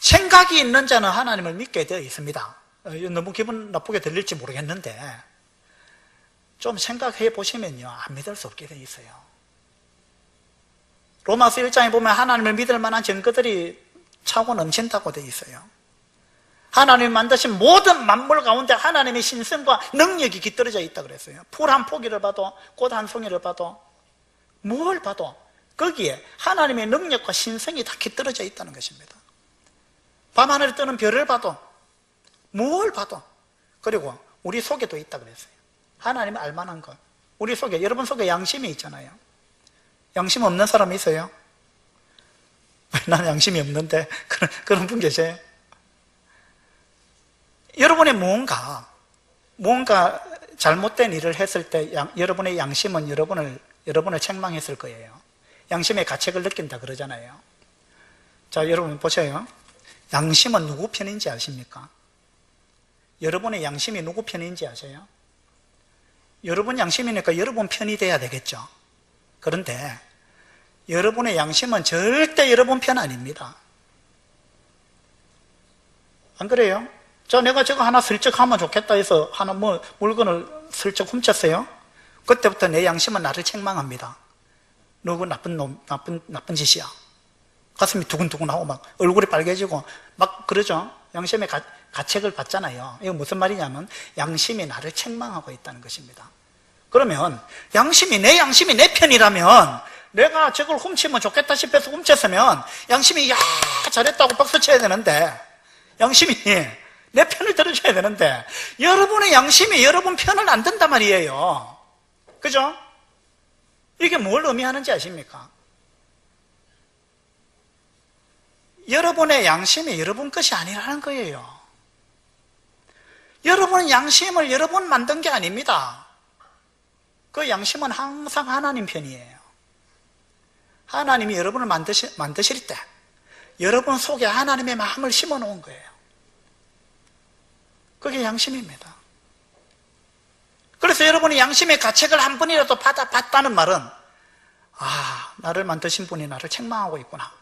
S1: 생각이 있는 자는 하나님을 믿게 되어 있습니다. 너무 기분 나쁘게 들릴지 모르겠는데 좀 생각해 보시면요, 안 믿을 수 없게 되어 있어요. 로마서 1장에 보면 하나님을 믿을 만한 증거들이 차고 넘친다고 되어 있어요. 하나님이 만드신 모든 만물 가운데 하나님의 신성과 능력이 깃들어져 있다 그랬어요. 풀 한 포기를 봐도, 꽃 한 송이를 봐도, 뭘 봐도 거기에 하나님의 능력과 신성이 다 깃들어져 있다는 것입니다. 밤하늘에 뜨는 별을 봐도, 뭘 봐도, 그리고 우리 속에도 있다 그랬어요. 하나님을 알만한 것. 우리 속에, 여러분 속에 양심이 있잖아요. 양심 없는 사람 있어요? 나는 양심이 없는데 그런 분 계세요? 여러분의 뭔가 잘못된 일을 했을 때 여러분의 양심은 여러분을 책망했을 거예요. 양심의 가책을 느낀다 그러잖아요. 자, 여러분 보세요. 양심은 누구 편인지 아십니까? 여러분의 양심이 누구 편인지 아세요? 여러분 양심이니까 여러분 편이 돼야 되겠죠. 그런데 여러분의 양심은 절대 여러분 편 아닙니다. 안 그래요? 내가 저거 하나 슬쩍 하면 좋겠다 해서 하나 물건을 슬쩍 훔쳤어요. 그때부터 내 양심은 나를 책망합니다. 너 그 나쁜 놈, 나쁜 짓이야. 가슴이 두근두근하고 막 얼굴이 빨개지고 막 그러죠. 양심의 가책을 받잖아요. 이거 무슨 말이냐면 양심이 나를 책망하고 있다는 것입니다. 그러면 내 양심이 내 편이라면 내가 저걸 훔치면 좋겠다 싶어서 훔쳤으면 양심이 야 잘했다고 박수 쳐야 되는데, 양심이 내 편을 들어줘야 되는데 여러분의 양심이 여러분 편을 안 든단 말이에요. 그죠? 이게 뭘 의미하는지 아십니까? 여러분의 양심이 여러분 것이 아니라는 거예요. 여러분의 양심을 여러분 만든 게 아닙니다. 그 양심은 항상 하나님 편이에요. 하나님이 여러분을 만드실 때 여러분 속에 하나님의 마음을 심어 놓은 거예요. 그게 양심입니다. 그래서 여러분이 양심의 가책을 한 번이라도 받았다는 말은 나를 만드신 분이 나를 책망하고 있구나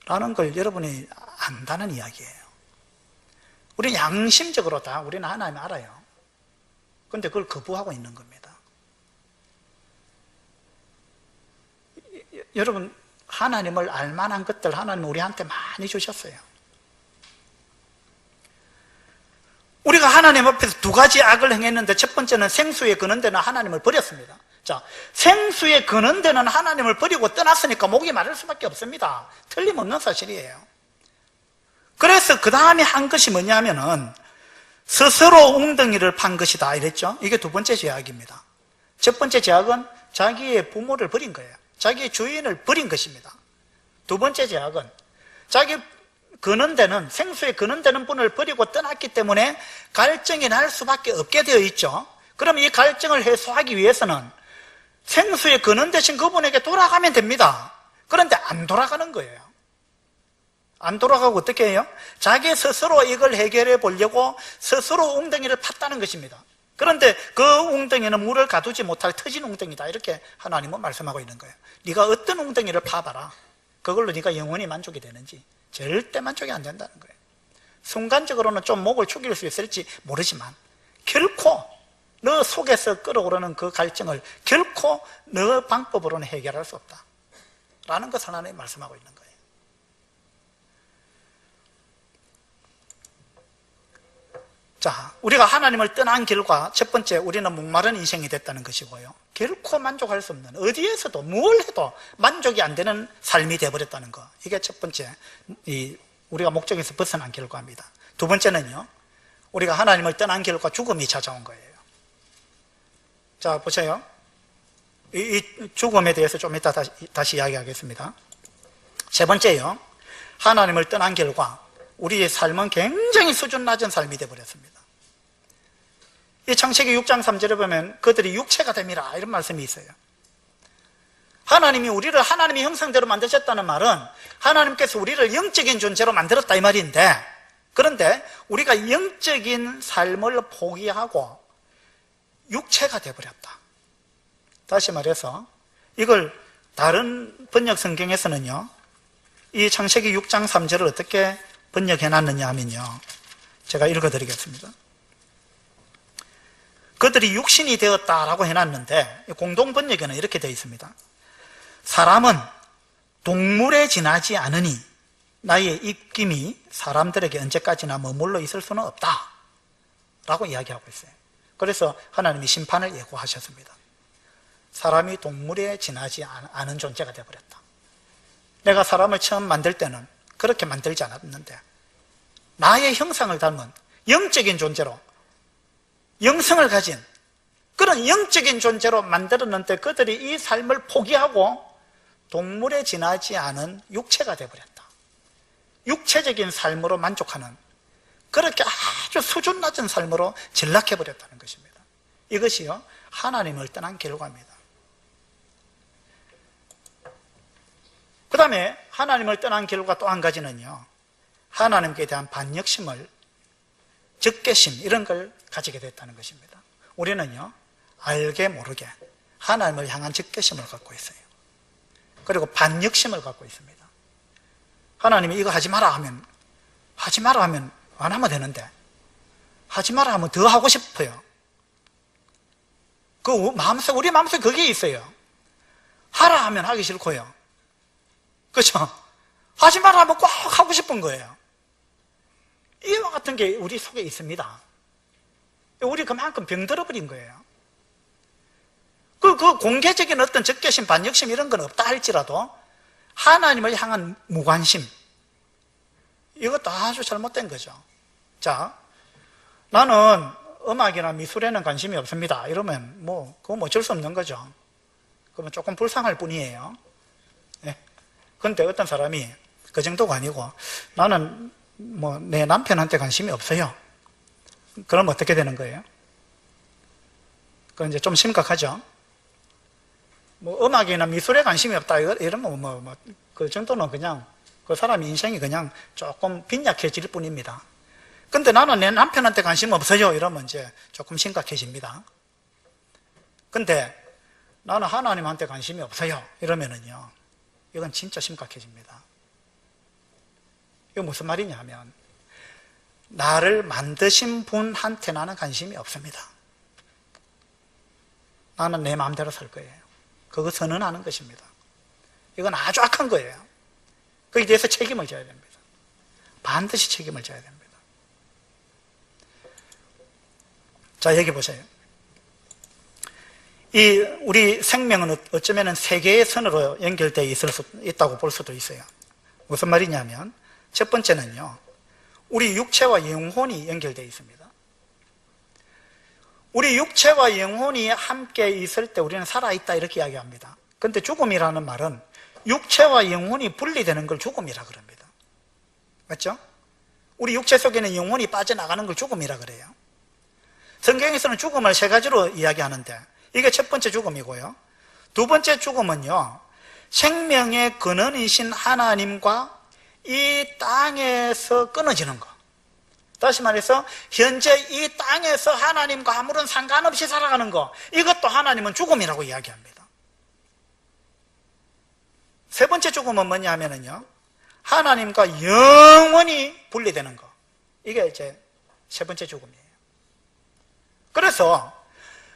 S1: 라는 걸 여러분이 안다는 이야기예요. 우리는 양심적으로 우리는 하나님을 알아요. 그런데 그걸 거부하고 있는 겁니다. 여러분, 하나님을 알만한 것들 하나님은 우리한테 많이 주셨어요. 우리가 하나님 앞에서 두 가지 악을 행했는데, 첫 번째는 생수의 근원되는 하나님을 버렸습니다. 자, 생수의 근원되는 하나님을 버리고 떠났으니까 목이 마를 수밖에 없습니다. 틀림없는 사실이에요. 그래서 그 다음에 한 것이 뭐냐면은 스스로 웅덩이를 판 것이다 이랬죠. 이게 두 번째 죄악입니다. 첫 번째 죄악은 자기의 부모를 버린 거예요. 자기의 주인을 버린 것입니다. 두 번째 죄악은 자기 근원되는, 생수의 근원되는 분을 버리고 떠났기 때문에 갈증이 날 수밖에 없게 되어 있죠. 그럼 이 갈증을 해소하기 위해서는 생수의 근원 되신 그분에게 돌아가면 됩니다. 그런데 안 돌아가는 거예요. 안 돌아가고 어떻게 해요? 자기 스스로 이걸 해결해 보려고 스스로 웅덩이를 팠다는 것입니다. 그런데 그 웅덩이는 물을 가두지 못할 터진 웅덩이다, 이렇게 하나님은 말씀하고 있는 거예요. 네가 어떤 웅덩이를 파봐라. 그걸로 네가 영원히 만족이 되는지 절대 만족이 안 된다는 거예요. 순간적으로는 좀 목을 축일 수 있을지 모르지만 결코 너 속에서 끓어오르는 그 갈증을 결코 너 방법으로는 해결할 수 없다 라는 것을 하나님 말씀하고 있는 거예요. 자, 우리가 하나님을 떠난 결과 첫 번째, 우리는 목마른 인생이 됐다는 것이고요, 결코 만족할 수 없는, 어디에서도 뭘 해도 만족이 안 되는 삶이 되어버렸다는 거, 이게 첫 번째, 우리가 목적에서 벗어난 결과입니다. 두 번째는요, 우리가 하나님을 떠난 결과 죽음이 찾아온 거예요. 자, 보세요. 이 죽음에 대해서 좀 이따 다시 이야기하겠습니다. 세 번째요, 하나님을 떠난 결과 우리의 삶은 굉장히 수준 낮은 삶이 되어버렸습니다. 이 창세기 6장 3절에 보면 그들이 육체가 됨이라 이런 말씀이 있어요. 하나님이 우리를 하나님의 형상대로 만드셨다는 말은 하나님께서 우리를 영적인 존재로 만들었다 이 말인데, 그런데 우리가 영적인 삶을 포기하고 육체가 되어버렸다. 다시 말해서 이걸 다른 번역 성경에서는요, 이 창세기 6장 3절을 어떻게 번역해놨느냐 하면요, 제가 읽어드리겠습니다. 그들이 육신이 되었다라고 해놨는데 공동 번역에는 이렇게 되어 있습니다. 사람은 동물에 지나지 않으니 나의 입김이 사람들에게 언제까지나 머물러 있을 수는 없다 라고 이야기하고 있어요. 그래서 하나님이 심판을 예고하셨습니다. 사람이 동물에 지나지 않은 존재가 되어버렸다. 내가 사람을 처음 만들 때는 그렇게 만들지 않았는데 나의 형상을 닮은 영적인 존재로, 영성을 가진 그런 영적인 존재로 만들었는데 그들이 이 삶을 포기하고 동물에 지나지 않은 육체가 되어버렸다. 육체적인 삶으로 만족하는, 그렇게 아주 수준 낮은 삶으로 전락해버렸다는 것입니다. 이것이요, 하나님을 떠난 결과입니다. 그 다음에 하나님을 떠난 결과 또 한 가지는요, 하나님께 대한 반역심을, 적개심 이런 걸 가지게 됐다는 것입니다. 우리는요, 알게 모르게 하나님을 향한 적개심을 갖고 있어요. 그리고 반역심을 갖고 있습니다. 하나님이 이거 하지 마라 하면 안 하면 되는데, 하지 마라 하면 더 하고 싶어요. 우리 마음속에 그게 있어요. 하라 하면 하기 싫고요. 그렇죠? 하지 마라 하면 꼭 하고 싶은 거예요. 이와 같은 게 우리 속에 있습니다. 우리 그만큼 병들어버린 거예요. 그 공개적인 어떤 적개심, 반역심 이런 건 없다 할지라도 하나님을 향한 무관심, 이것도 아주 잘못된 거죠. 자, 나는 음악이나 미술에는 관심이 없습니다 이러면 그건 어쩔 수 없는 거죠. 그러면 조금 불쌍할 뿐이에요. 그런데 어떤 사람이 그 정도가 아니고 나는 내 남편한테 관심이 없어요. 그럼 어떻게 되는 거예요? 그건 이제 좀 심각하죠. 음악이나 미술에 관심이 없다 이러면 그 정도는 그냥 그 사람의 인생이 그냥 조금 빈약해질 뿐입니다. 근데 나는 내 남편한테 관심 없어요 이러면 이제 조금 심각해집니다. 근데 나는 하나님한테 관심이 없어요 이러면은요, 이건 진짜 심각해집니다. 이거 무슨 말이냐 하면, 나를 만드신 분한테 나는 관심이 없습니다. 나는 내 마음대로 살 거예요. 그거 선언하는 것입니다. 이건 아주 악한 거예요. 거기에 대해서 책임을 져야 됩니다. 반드시 책임을 져야 됩니다. 자, 여기 보세요. 우리 생명은 어쩌면 세계의 선으로 연결되어 있을 수 있다고 볼 수도 있어요. 무슨 말이냐면, 첫 번째는요, 우리 육체와 영혼이 연결되어 있습니다. 우리 육체와 영혼이 함께 있을 때 우리는 살아있다 이렇게 이야기합니다. 그런데 죽음이라는 말은 육체와 영혼이 분리되는 걸 죽음이라 그럽니다. 맞죠? 우리 육체 속에는 영혼이 빠져나가는 걸 죽음이라 그래요. 성경에서는 죽음을 세 가지로 이야기하는데 이게 첫 번째 죽음이고요, 두 번째 죽음은요, 생명의 근원이신 하나님과 이 땅에서 끊어지는 거. 다시 말해서 현재 이 땅에서 하나님과 아무런 상관없이 살아가는 거, 이것도 하나님은 죽음이라고 이야기합니다. 세 번째 번째 죽음은 뭐냐 하면은요, 하나님과 영원히 분리되는 거. 이게 이제 세 번째 죽음이에요. 그래서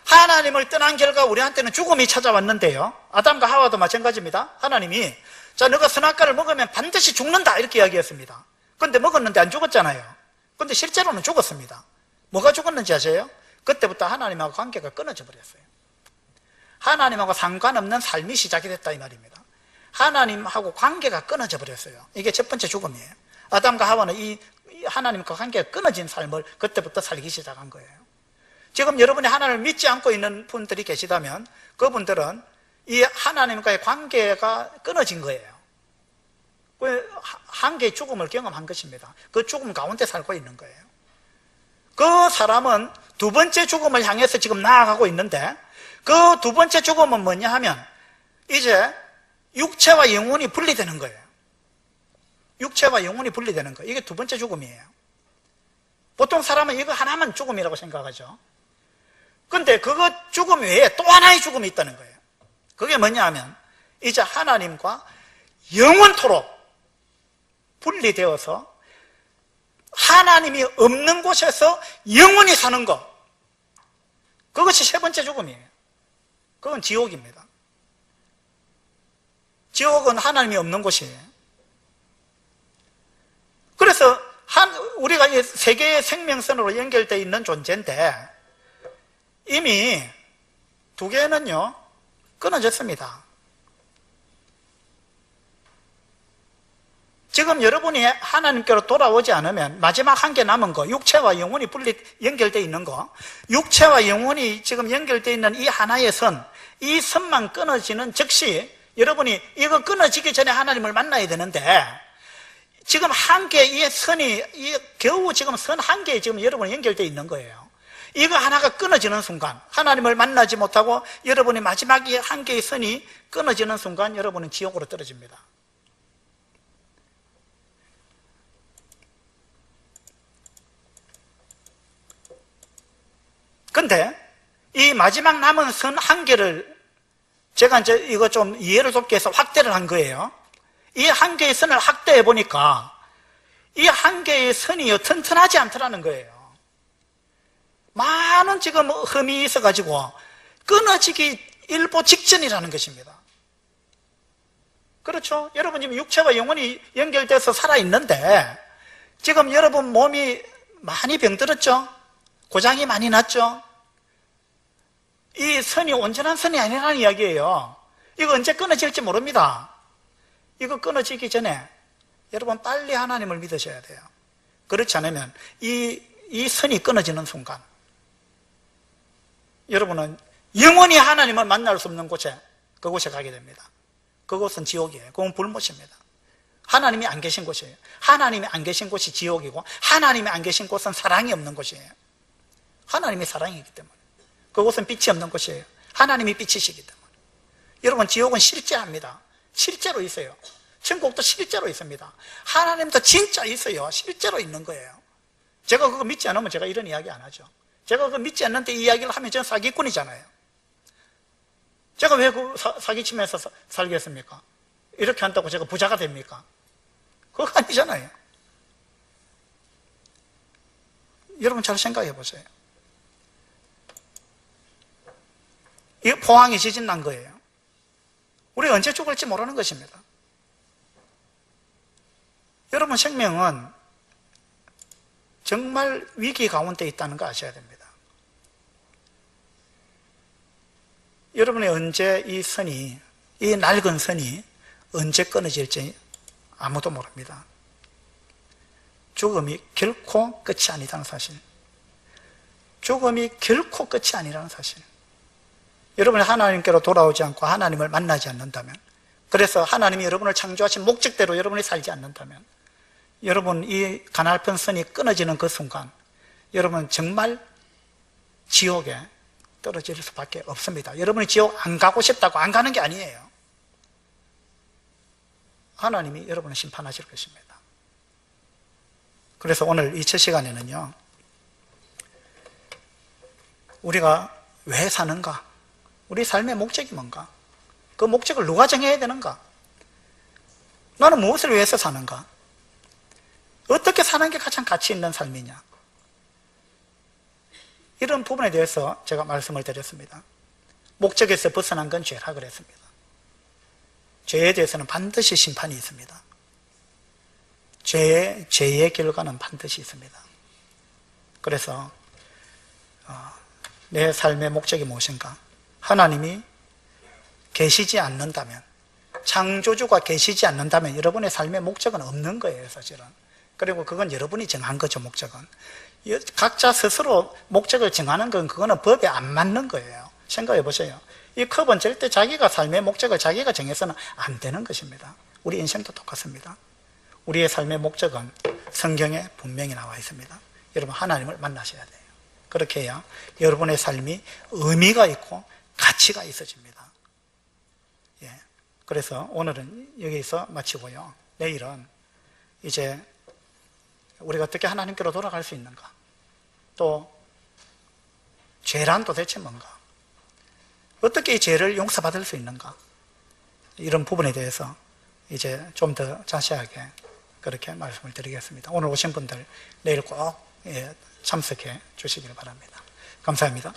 S1: 하나님을 떠난 결과 우리한테는 죽음이 찾아왔는데요, 아담과 하와도 마찬가지입니다. 하나님이 자, 너가 선악과를 먹으면 반드시 죽는다 이렇게 이야기했습니다. 그런데 먹었는데 안 죽었잖아요. 그런데 실제로는 죽었습니다. 뭐가 죽었는지 아세요? 그때부터 하나님하고 관계가 끊어져 버렸어요. 하나님하고 상관없는 삶이 시작이 됐다 이 말입니다. 하나님하고 관계가 끊어져 버렸어요. 이게 첫 번째 죽음이에요. 아담과 하와는 이 하나님과 관계가 끊어진 삶을 그때부터 살기 시작한 거예요. 지금 여러분이 하나님을 믿지 않고 있는 분들이 계시다면 그분들은 이 하나님과의 관계가 끊어진 거예요. 한 개의 죽음을 경험한 것입니다. 그 죽음 가운데 살고 있는 거예요. 그 사람은 두 번째 죽음을 향해서 지금 나아가고 있는데, 그 두 번째 죽음은 뭐냐 하면 이제 육체와 영혼이 분리되는 거예요. 육체와 영혼이 분리되는 거예요. 이게 두 번째 죽음이에요. 보통 사람은 이거 하나만 죽음이라고 생각하죠. 근데 그거 죽음 외에 또 하나의 죽음이 있다는 거예요. 그게 뭐냐 하면 이제 하나님과 영원토록 분리되어서 하나님이 없는 곳에서 영원히 사는 것, 그것이 세 번째 죽음이에요. 그건 지옥입니다. 지옥은 하나님이 없는 곳이에요. 그래서 우리가 이 세계의 생명선으로 연결되어 있는 존재인데 이미 두 개는요 끊어졌습니다. 지금 여러분이 하나님께로 돌아오지 않으면 마지막 한 개 남은 거, 육체와 영혼이 연결되어 있는 거, 육체와 영혼이 지금 연결되어 있는 이 하나의 선, 이 선만 끊어지는 즉시 여러분이 이거 끊어지기 전에 하나님을 만나야 되는데, 지금 한 개의 선이 겨우 지금 선 한 개에 지금 여러분이 연결되어 있는 거예요. 이거 하나가 끊어지는 순간, 하나님을 만나지 못하고 여러분이 마지막 한 개의 선이 끊어지는 순간 여러분은 지옥으로 떨어집니다. 근데 이 마지막 남은 선 한 개를 제가 이제 이거 좀 이해를 돕기 위해서 확대를 한 거예요. 이 한 개의 선을 확대해 보니까 이 한 개의 선이 튼튼하지 않더라는 거예요. 많은 지금 흠이 있어가지고 끊어지기 일보 직전이라는 것입니다. 그렇죠? 여러분 지금 육체와 영혼이 연결돼서 살아있는데 지금 여러분 몸이 많이 병들었죠? 고장이 많이 났죠? 이 선이 온전한 선이 아니라는 이야기예요. 이거 언제 끊어질지 모릅니다. 이거 끊어지기 전에 여러분 빨리 하나님을 믿으셔야 돼요. 그렇지 않으면 이 선이 끊어지는 순간 여러분은 영원히 하나님을 만날 수 없는 곳에, 그곳에 가게 됩니다. 그곳은 지옥이에요. 그건 불못입니다. 하나님이 안 계신 곳이에요. 하나님이 안 계신 곳이 지옥이고 하나님이 안 계신 곳은 사랑이 없는 곳이에요. 하나님이 사랑이기 때문에 그곳은 빛이 없는 곳이에요. 하나님이 빛이시기 때문에. 여러분 지옥은 실제합니다. 실제로 있어요. 천국도 실제로 있습니다. 하나님도 진짜 있어요. 실제로 있는 거예요. 제가 그거 믿지 않으면 제가 이런 이야기 안 하죠. 제가 그거 믿지 않는데 이 이야기를 하면 저는 사기꾼이잖아요. 제가 왜 그 사기치면서 살겠습니까? 이렇게 한다고 제가 부자가 됩니까? 그거 아니잖아요. 여러분 잘 생각해 보세요. 이 포항이 지진 난 거예요. 우리가 언제 죽을지 모르는 것입니다. 여러분 생명은 정말 위기 가운데 있다는 거 아셔야 됩니다. 여러분이 언제 이 낡은 선이 언제 끊어질지 아무도 모릅니다. 죽음이 결코 끝이 아니라는 사실. 죽음이 결코 끝이 아니라는 사실. 여러분이 하나님께로 돌아오지 않고 하나님을 만나지 않는다면, 그래서 하나님이 여러분을 창조하신 목적대로 여러분이 살지 않는다면, 여러분 이 가나팔 선이 끊어지는 그 순간 여러분 정말 지옥에 떨어질 수밖에 없습니다. 여러분이 지옥 안 가고 싶다고 안 가는 게 아니에요. 하나님이 여러분을 심판하실 것입니다. 그래서 오늘 이 첫 시간에는요, 우리가 왜 사는가? 우리 삶의 목적이 뭔가? 그 목적을 누가 정해야 되는가? 나는 무엇을 위해서 사는가? 어떻게 사는 게 가장 가치 있는 삶이냐? 이런 부분에 대해서 제가 말씀을 드렸습니다. 목적에서 벗어난 건 죄라 그랬습니다. 죄에 대해서는 반드시 심판이 있습니다. 죄의 결과는 반드시 있습니다. 그래서 내 삶의 목적이 무엇인가? 하나님이 계시지 않는다면, 창조주가 계시지 않는다면 여러분의 삶의 목적은 없는 거예요, 사실은. 그리고 그건 여러분이 정한 거죠, 목적은. 각자 스스로 목적을 정하는 건 그거는 법에 안 맞는 거예요. 생각해 보세요. 이 컵은 절대 자기가 삶의 목적을 자기가 정해서는 안 되는 것입니다. 우리 인생도 똑같습니다. 우리의 삶의 목적은 성경에 분명히 나와 있습니다. 여러분, 하나님을 만나셔야 돼요. 그렇게 해야 여러분의 삶이 의미가 있고 가치가 있어집니다. 예. 그래서 오늘은 여기서 마치고요. 내일은 이제 우리가 어떻게 하나님께로 돌아갈 수 있는가? 또 죄란 도대체 뭔가? 어떻게 이 죄를 용서받을 수 있는가? 이런 부분에 대해서 이제 좀 더 자세하게 그렇게 말씀을 드리겠습니다. 오늘 오신 분들 내일 꼭 참석해 주시길 바랍니다. 감사합니다.